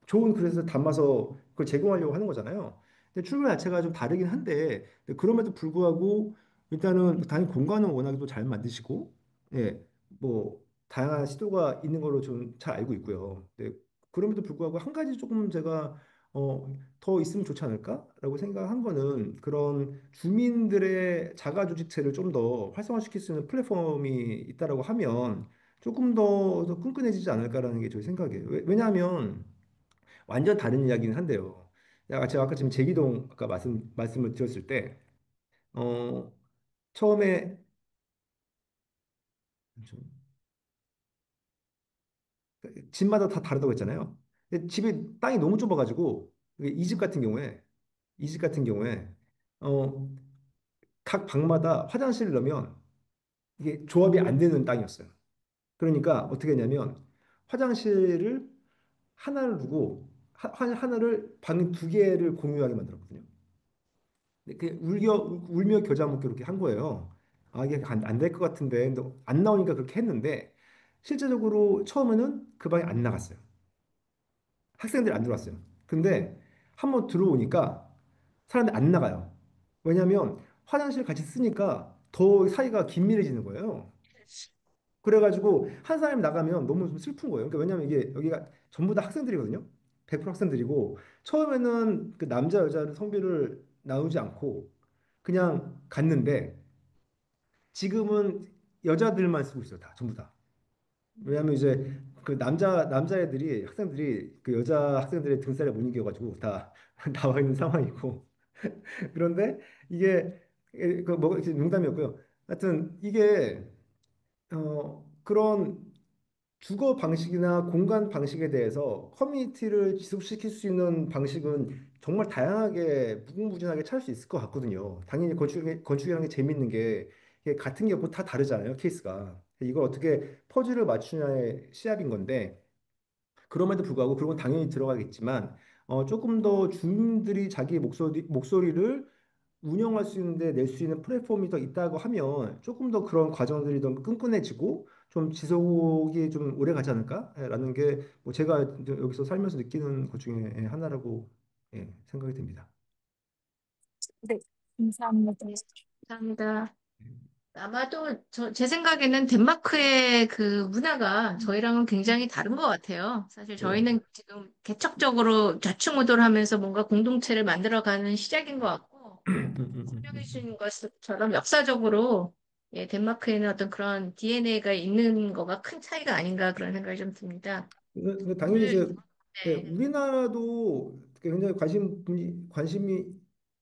좋은 그릇에 담아서 그걸 제공하려고 하는 거잖아요. 근데 출발 자체가 좀 다르긴 한데 근데 그럼에도 불구하고 일단은 당연히 공간은 워낙에 또 잘 만드시고 예, 뭐 다양한 시도가 있는 걸로 좀 잘 알고 있고요. 근데 그럼에도 불구하고 한 가지 조금 제가 더 있으면 좋지 않을까라고 생각한 거는 그런 주민들의 자가 조직체를 좀 더 활성화시킬 수 있는 플랫폼이 있다라고 하면 조금 더 끈끈해지지 않을까라는 게 저희 생각이에요. 왜냐하면 완전 다른 이야기는 한데요. 제가 아까 지금 제기동 아까 말씀을 드렸을 때 어, 처음에 집마다 다 다르다고 했잖아요. 근데 집이 땅이 너무 좁아가지고 이 집 같은 경우에 이 집 같은 경우에 어, 각 방마다 화장실을 넣으면 이게 조합이 안 되는 땅이었어요. 그러니까 어떻게 했냐면 화장실을 하나를 두고 하나를 방 두 개를 공유하게 만들었거든요. 그 울며 겨자 먹기 이렇게 한 거예요. 아 이게 안 될 것 같은데 근데 안 나오니까 그렇게 했는데 실제적으로 처음에는 그 방에 안 나갔어요. 학생들이 안 들어왔어요. 근데 한번 들어오니까 사람들이 안 나가요. 왜냐하면 화장실 같이 쓰니까 더 사이가 긴밀해지는 거예요. 그래가지고 한 사람이 나가면 너무 좀 슬픈 거예요. 그러니까 왜냐면 이게 여기가 전부 다 학생들이거든요. 100% 학생들이고 처음에는 그 남자 여자를 성비를 나누지 않고 그냥 갔는데 지금은 여자들만 쓰고 있어요. 다 전부 다. 왜냐하면 이제 그 남자애들이 학생들이 그 여자 학생들의 등살에 못 이겨가지고 다 나와 있는 상황이고 그런데 이게 그뭐 농담이었고요. 하여튼 이게 그런 주거 방식이나 공간 방식에 대해서 커뮤니티를 지속시킬 수 있는 방식은 정말 다양하게 무궁무진하게 찾을 수 있을 것 같거든요. 당연히 건축이라는 게 재밌는 게 이게 같은 게 뭐 다 다르잖아요, 케이스가. 이걸 어떻게 퍼즐을 맞추냐의 시합인 건데 그럼에도 불구하고 그런 건 당연히 들어가겠지만 조금 더 주민들이 자기 목소리를 운영할 수 있는데 낼 수 있는 플랫폼이 더 있다고 하면 조금 더 그런 과정들이 좀 끈끈해지고 좀 지속이 좀 오래 가지 않을까라는 게 뭐 제가 이제 여기서 살면서 느끼는 것 중에 하나라고 생각이 듭니다. 네, 감사합니다. 감사합니다. 아마도 제 생각에는 덴마크의 그 문화가 저희랑은 굉장히 다른 것 같아요. 사실 네. 저희는 지금 개척적으로 좌충우돌 하면서 뭔가 공동체를 만들어가는 시작인 것 같고, 설명해 주신 것처럼 역사적으로 예, 덴마크에는 어떤 그런 DNA가 있는 거가 큰 차이가 아닌가 그런 생각이 좀 듭니다. 근데 당연히 오늘, 이제 네, 우리나라도 굉장히 관심이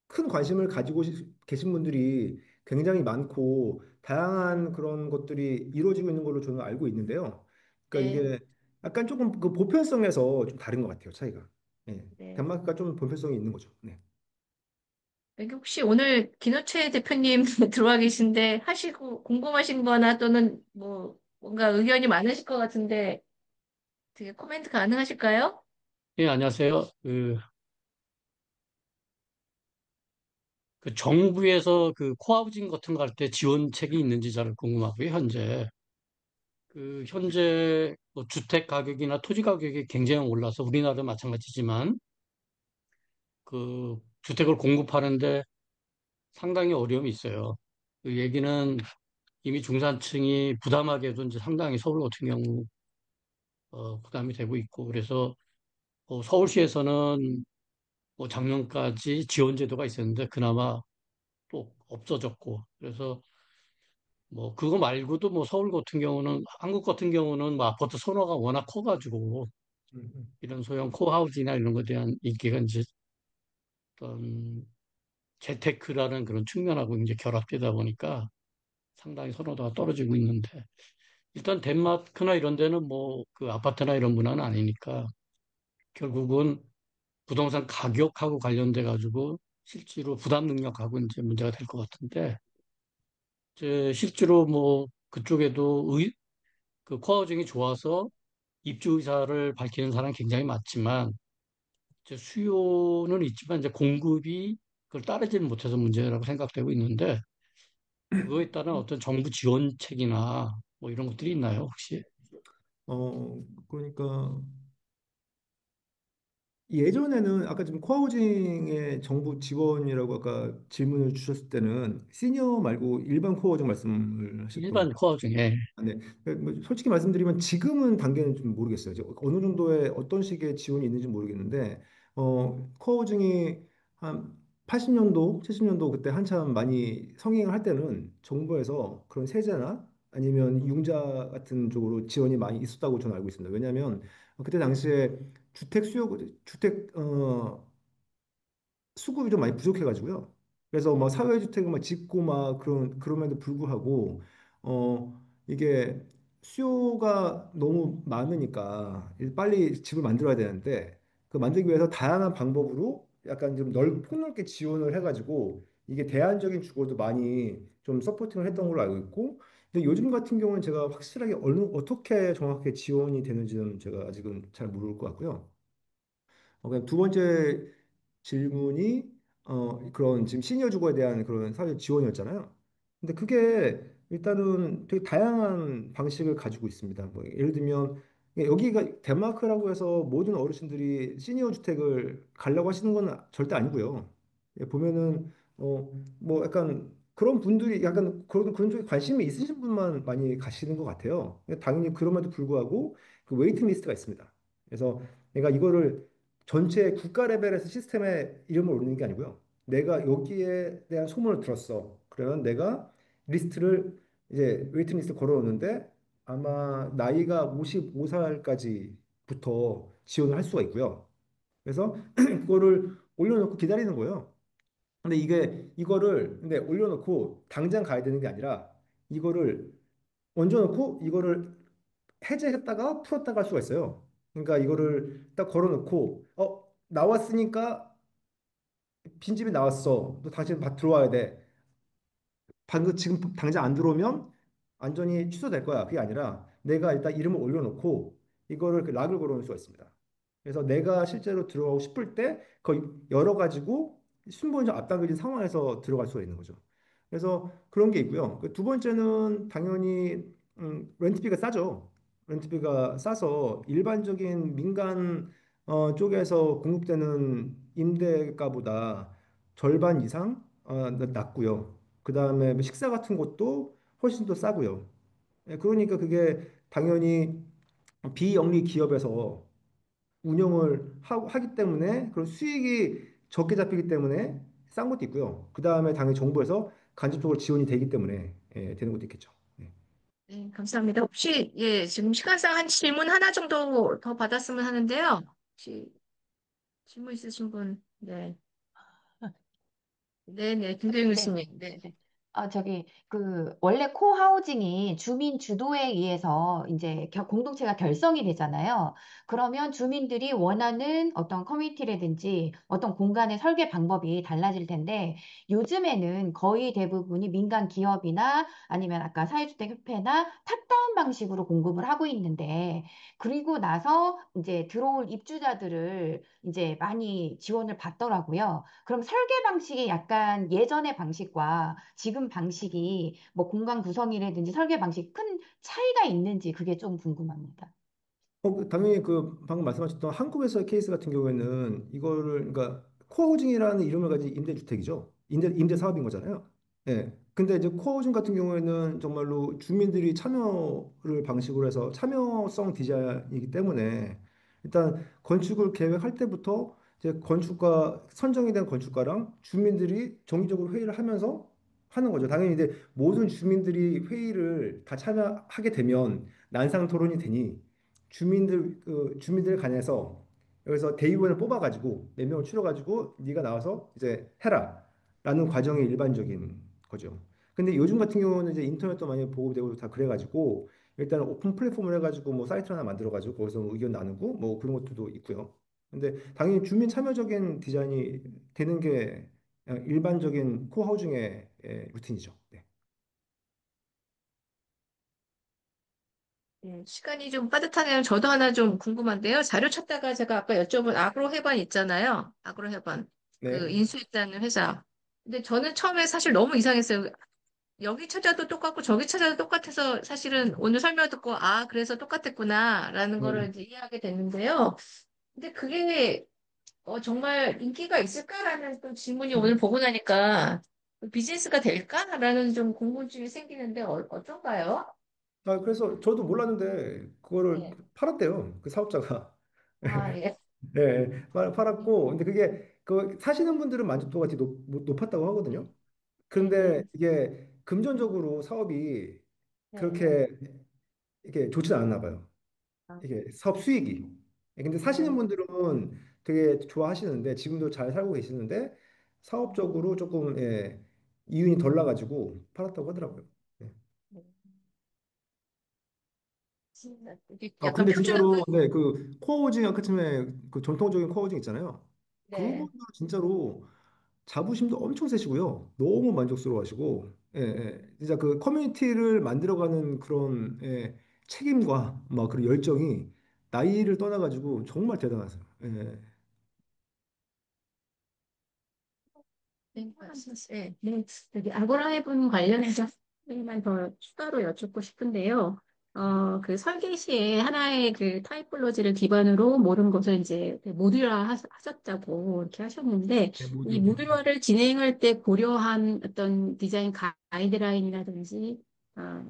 큰 관심을 가지고 계신 분들이 굉장히 많고 다양한 그런 것들이 이루어지고 있는 걸로 저는 알고 있는데요. 그러니까 네, 이게 약간 조금 그 보편성에서 좀 다른 것 같아요, 차이가. 예. 네. 덴마크가 좀 보편성이 있는 거죠. 네. 여기 혹시 오늘 김호채 대표님 들어와 계신데 하시고 궁금하신 거나 또는 뭐 뭔가 의견이 많으실 것 같은데 되게 코멘트 가능하실까요? 예, 안녕하세요. 그 정부에서 그 코하우징 같은 거 할 때 지원책이 있는지 잘 궁금하고요, 현재. 현재 뭐 주택 가격이나 토지 가격이 굉장히 올라서 우리나라도 마찬가지지만 주택을 공급하는데 상당히 어려움이 있어요. 그 얘기는 이미 중산층이 부담하게도 이제 상당히 서울 같은 경우 부담이 되고 있고 그래서 서울시에서는 뭐 작년까지 지원 제도가 있었는데 그나마 또 없어졌고 그래서 뭐 그거 말고도 뭐 서울 같은 경우는 한국 같은 경우는 뭐 아파트 선호가 워낙 커가지고 음. 이런 소형 코하우징이나 이런 것에 대한 인기가 이제 어떤 재테크라는 그런 측면하고 이제 결합되다 보니까 상당히 선호도가 떨어지고 있는데 일단 덴마크나 이런 데는 뭐 그 아파트나 이런 문화는 아니니까 결국은 부동산 가격하고 관련돼 가지고 실제로 부담 능력하고 이제 문제가 될 것 같은데 이제 실제로 뭐 그쪽에도 그 코하우징이 좋아서 입주 의사를 밝히는 사람이 굉장히 많지만 이제 수요는 있지만 이제 공급이 그걸 따르지는 못해서 문제라고 생각되고 있는데 그거에 따른 어떤 정부 지원책이나 뭐 이런 것들이 있나요, 혹시? 그러니까 예전에는 아까 지금 코하우징의 정부 지원이라고 아까 질문을 주셨을 때는 시니어 말고 일반 코하우징 말씀을 하셨던 일반 코하우징에 아, 네. 뭐 솔직히 말씀드리면 지금은 단계는 좀 모르겠어요. 이제 어느 정도의 어떤 식의 지원이 있는지 모르겠는데, 코어증이 한 80년도, 70년도 그때 한참 많이 성행을 할 때는 정부에서 그런 세제나 아니면 융자 같은 쪽으로 지원이 많이 있었다고 저는 알고 있습니다. 왜냐하면 그때 당시에 주택 수요, 주택 수급이 좀 많이 부족해가지고요. 그래서 뭐 사회주택을 막 짓고 막 그럼에도 불구하고 이게 수요가 너무 많으니까 빨리 집을 만들어야 되는데 그 만들기 위해서 다양한 방법으로 약간 좀 폭넓게 지원을 해가지고 이게 대안적인 주거도 많이 좀 서포팅을 했던 걸로 알고 있고 근데 요즘 같은 경우는 제가 확실하게 어떻게 정확하게 지원이 되는지는 제가 아직은 잘 모를 것 같고요. 그냥 두 번째 질문이 그런 지금 시니어 주거에 대한 그런 사회 지원이었잖아요. 근데 그게 일단은 되게 다양한 방식을 가지고 있습니다. 뭐 예를 들면 여기가 덴마크라고 해서 모든 어르신들이 시니어 주택을 가려고 하시는 건 절대 아니고요. 보면은 뭐 약간 그런 분들이 약간 그런 쪽에 관심이 있으신 분만 많이 가시는 것 같아요. 당연히 그럼에도 불구하고 그 웨이팅 리스트가 있습니다. 그래서 내가 이거를 전체 국가 레벨에서 시스템에 이름을 올리는 게 아니고요. 내가 여기에 대한 소문을 들었어. 그러면 내가 리스트를 이제 웨이팅 리스트 걸어놓는데 아마 나이가 55살까지부터 지원을 할 수가 있고요. 그래서 그거를 올려놓고 기다리는 거예요. 근데 이거를 근데 올려놓고 당장 가야 되는 게 아니라 이거를 얹어놓고 이거를 해제했다가 풀었다가 할 수가 있어요. 그러니까 이거를 딱 걸어놓고 나왔으니까 빈집이 나왔어. 너 당신 들어와야 돼. 방금 지금 당장 안 들어오면 완전히 취소될 거야. 그게 아니라 내가 일단 이름을 올려놓고 이거를 그 락을 걸어놓을 수가 있습니다. 그래서 내가 실제로 들어가고 싶을 때 거의 열어가지고 순번이 좀 앞당겨진 상황에서 들어갈 수가 있는 거죠. 그래서 그런 게 있고요. 그두 번째는 당연히 렌트비가 싸죠. 렌트비가 싸서 일반적인 민간 쪽에서 공급되는 임대가보다 절반 이상 낮고요. 그 다음에 뭐 식사 같은 것도 훨씬 더 싸고요. 그러니까 그게 당연히 비영리 기업에서 운영을 하기 때문에 그런 수익이 적게 잡히기 때문에 싼 것도 있고요. 그 다음에 당연히 정부에서 간접적으로 지원이 되기 때문에 되는 것도 있겠죠. 네. 네, 감사합니다. 혹시 예, 지금 시간상 한 질문 하나 정도 더 받았으면 하는데요. 혹시 질문 있으신 분? 네. 네, 네. 김도영 네. 교수님. 네. 네. 원래 코하우징이 주민 주도에 의해서 이제 공동체가 결성이 되잖아요. 그러면 주민들이 원하는 어떤 커뮤니티라든지 어떤 공간의 설계 방법이 달라질 텐데, 요즘에는 거의 대부분이 민간 기업이나 아니면 아까 사회주택협회나 탑다운 방식으로 공급을 하고 있는데, 그리고 나서 이제 들어올 입주자들을 이제 많이 지원을 받더라고요. 그럼 설계 방식이 약간 예전의 방식과 지금 방식이 뭐 공간 구성이라든지 설계 방식 큰 차이가 있는지 그게 좀 궁금합니다. 당연히 그 방금 말씀하셨던 한국에서의 케이스 같은 경우에는 이거를 그러니까 코하우징이라는 이름을 가진 임대주택이죠. 임대 사업인 거잖아요. 예. 근데 이제 코하우징 같은 경우에는 정말로 주민들이 참여를 방식으로 해서 참여성 디자인이기 때문에 일단 건축을 계획할 때부터 이제 건축가 선정이 된 건축가랑 주민들이 정기적으로 회의를 하면서 하는 거죠. 당연히 이제 모든 주민들이 회의를 다 참여하게 되면 난상 토론이 되니 주민들 간에서 여기서 대의원을 뽑아가지고 몇 명을 추려가지고 네가 나와서 이제 해라라는 과정이 일반적인 거죠. 근데 요즘 같은 경우는 이제 인터넷도 많이 보급되고 다 그래가지고 일단 오픈 플랫폼을 해가지고 뭐 사이트 하나 만들어가지고 거기서 뭐 의견 나누고 뭐 그런 것들도 있고요. 근데 당연히 주민 참여적인 디자인이 되는 게 일반적인 코하우징의 루틴이죠. 네. 시간이 좀 빠듯하네요. 저도 하나 좀 궁금한데요. 자료 찾다가 제가 아까 여쭤본 아그로헤반 있잖아요. 아그로헤반. 그 네. 인수했다는 회사. 근데 저는 처음에 사실 너무 이상했어요. 여기 찾아도 똑같고 저기 찾아도 똑같아서 사실은 오늘 설명 듣고 아, 그래서 똑같았구나라는 거를 음. 이제 이해하게 됐는데요. 근데 그게 정말 인기가 있을까라는 또 질문이 오늘 보고 나니까 비즈니스가 될까라는 좀 궁금증이 생기는데 어떤가요? 그래서 저도 몰랐는데 그거를 네. 팔았대요. 그 사업자가. 아, 예. 네, 팔았고, 근데 그게 그 사시는 분들은 만족도가 되게 높았다고 하거든요. 그런데 네. 이게 금전적으로 사업이 네. 그렇게 이게 좋지 않았나 봐요. 아, 이게 사업 수익이. 근데 사시는 음, 분들은 되게 좋아하시는데 지금도 잘 살고 계시는데 사업적으로 조금 이윤이 덜 나가지고 팔았다고 하더라고요. 네. 네. 이게 약간 근데 진짜로 표준화가 네, 그 코어호징 아까 처음에 그 전통적인 코어호징 있잖아요. 네. 그분들 진짜로 자부심도 엄청 세시고요. 너무 만족스러워하시고, 진짜 그 커뮤니티를 만들어가는 그런 책임과 막 그런 열정이 나이를 떠나가지고 정말 대단하세요. 예. 네, 네, 네. 여기 아고라해분 관련해서 하나만 더 추가로 여쭙고 싶은데요. 그 설계 시에 하나의 그 타입블로지를 기반으로 모든 것을 이제 모듈화 하셨다고 이렇게 하셨는데, 네, 이 모듈. 모듈화를 진행할 때 고려한 어떤 디자인 가이드라인이라든지,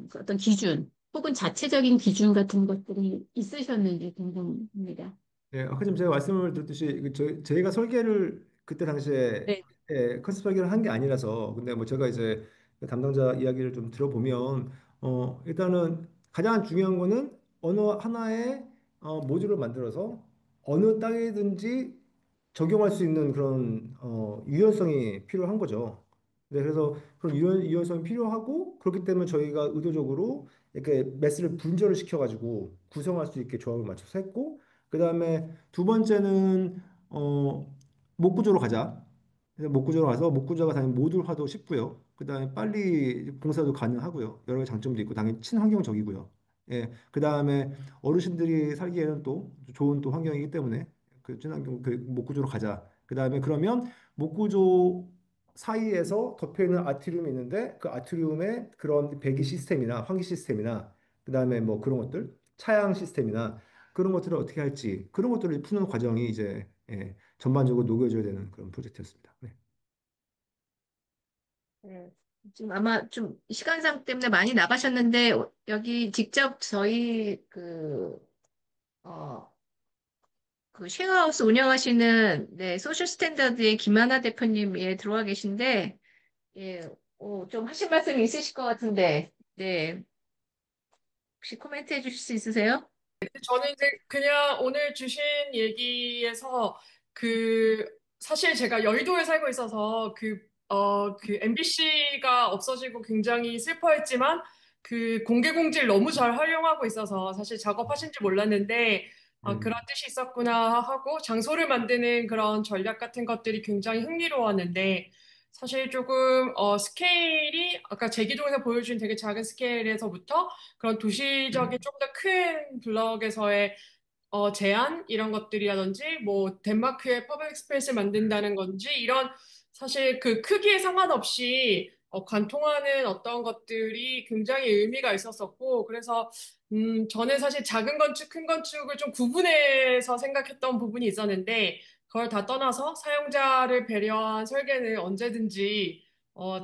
그 어떤 기준, 혹은 자체적인 기준 같은 것들이 있으셨는지 궁금합니다. 예, 아까 좀 제가 말씀을 드렸듯이 저희가 설계를 그때 당시에 네. 컨셉 설계를 한 게 아니라서 근데 뭐 제가 이제 그 담당자 이야기를 좀 들어보면 일단은 가장 중요한 거는 어느 하나의 모듈을 만들어서 어느 땅이든지 적용할 수 있는 그런 유연성이 필요한 거죠. 네, 그래서 그런 유연성이 필요하고 그렇기 때문에 저희가 의도적으로 이렇게 매스를 분절을 시켜가지고 구성할 수 있게 조합을 맞춰서 했고 그다음에 두 번째는 목구조로 가자. 그래서 목구조로 가서 목구조가 당연히 모듈화도 쉽고요. 그다음에 빨리 공사도 가능하고요. 여러 가지 장점도 있고 당연히 친환경적이고요. 예. 그다음에 어르신들이 살기에는 또 좋은 또 환경이기 때문에 그 친환경 그 목구조로 가자. 그다음에 그러면 목구조 사이에서 덮여 있는 아트리움이 있는데 그 아트리움에 그런 배기 시스템이나 환기 시스템이나 그다음에 뭐 그런 것들 차양 시스템이나 그런 것들을 어떻게 할지 그런 것들을 푸는 과정이 이제 전반적으로 녹여져야 되는 그런 프로젝트였습니다. 네. 네. 지금 아마 좀 시간상 때문에 많이 나가셨는데 여기 직접 저희 어, 그 쉐어하우스 운영하시는 네, 소셜 스탠다드의 김하나 대표님 예, 들어와 계신데 예, 좀 하실 말씀이 있으실 것 같은데 네, 혹시 코멘트 해주실 수 있으세요? 저는 이제 그냥 오늘 주신 얘기에서 사실 제가 여의도에 살고 있어서 그 MBC가 없어지고 굉장히 슬퍼했지만 그 공개 공지를 너무 잘 활용하고 있어서 사실 작업하신지 몰랐는데 그런 뜻이 있었구나 하고 장소를 만드는 그런 전략 같은 것들이 굉장히 흥미로웠는데 사실 조금 스케일이 아까 제기동에서 보여준 되게 작은 스케일에서부터 그런 도시적인 좀 더 큰 블럭에서의 제안 이런 것들이라든지 뭐 덴마크의 퍼블릭 스페이스를 만든다는 건지 이런 사실 그 크기에 상관없이 관통하는 어떤 것들이 굉장히 의미가 있었었고 그래서 저는 사실 작은 건축, 큰 건축을 좀 구분해서 생각했던 부분이 있었는데 그걸 다 떠나서 사용자를 배려한 설계는 언제든지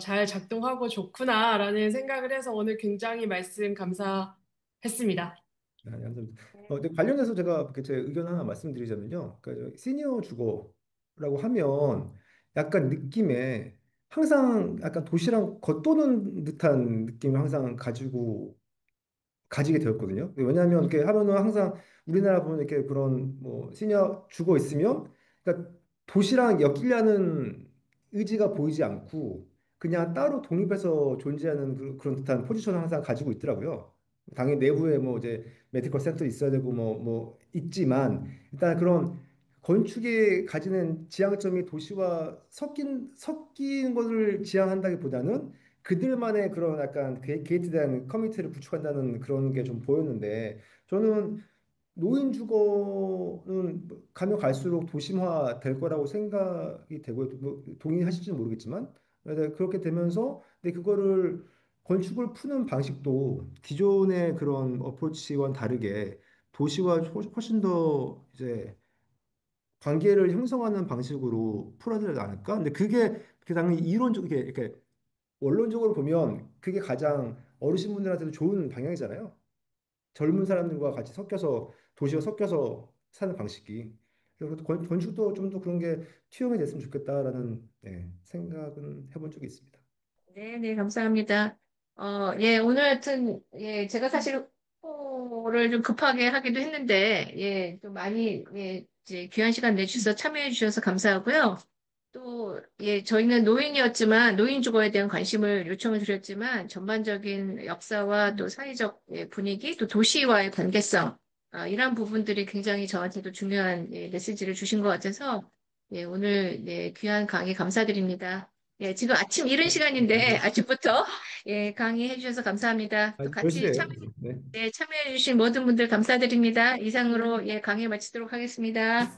잘 작동하고 좋구나라는 생각을 해서 오늘 굉장히 말씀 감사했습니다. 감사합니다. 근데 관련해서 제가 제 의견 하나 말씀드리자면요. 그러니까 시니어 주거라고 하면 약간 느낌에 항상 약간 도시랑 겉도는 듯한 느낌을 항상 가지게 되었거든요. 왜냐하면 이렇게 하면은 항상 우리나라 보면 이렇게 그런 뭐 시니어 주거 있으면 그러니까 도시랑 엮이려는 의지가 보이지 않고 그냥 따로 독립해서 존재하는 그런 듯한 포지션을 항상 가지고 있더라고요. 당연히 내부에 뭐 이제 메디컬 센터 있어야 되고 뭐 있지만 일단 그런 건축이 가지는 지향점이 도시와 섞인 것을 지향한다기보다는 그들만의 그런 약간 게이트된 커뮤니티를 구축한다는 그런 게 좀 보였는데 저는 노인 주거는 가면 갈수록 도심화 될 거라고 생각이 되고 뭐 동의하실지는 모르겠지만 그렇게 되면서 근데 그거를 건축을 푸는 방식도 기존의 그런 어프로치와는 다르게 도시와 훨씬 더 이제 관계를 형성하는 방식으로 풀어야 되지 않을까? 근데 그게 당연히 이론적 이렇게 원론적으로 보면 그게 가장 어르신분들한테도 좋은 방향이잖아요. 젊은 사람들과 같이 섞여서 도시와 섞여서 사는 방식이. 그래서 건축도 좀 더 그런 게 투영이 됐으면 좋겠다라는 생각은 해본 적이 있습니다. 네, 네, 감사합니다. 예, 오늘 하여튼, 예, 제가 사실 홍보를 좀 급하게 하기도 했는데, 예, 좀 많이, 예, 이제 귀한 시간 내주셔서 참여해 주셔서 감사하고요. 또, 예, 저희는 노인이었지만, 노인 주거에 대한 관심을 요청을 드렸지만, 전반적인 역사와 또 사회적 예, 분위기, 또 도시와의 관계성, 이런 부분들이 굉장히 저한테도 중요한 예, 메시지를 주신 것 같아서, 예, 오늘 예, 귀한 강의 감사드립니다. 예, 지금 아침 이른 시간인데 아침부터 예, 강의해 주셔서 감사합니다. 또 같이 열심히 해요. 네. 참여해 주신 모든 분들 감사드립니다. 이상으로 예, 강의 마치도록 하겠습니다.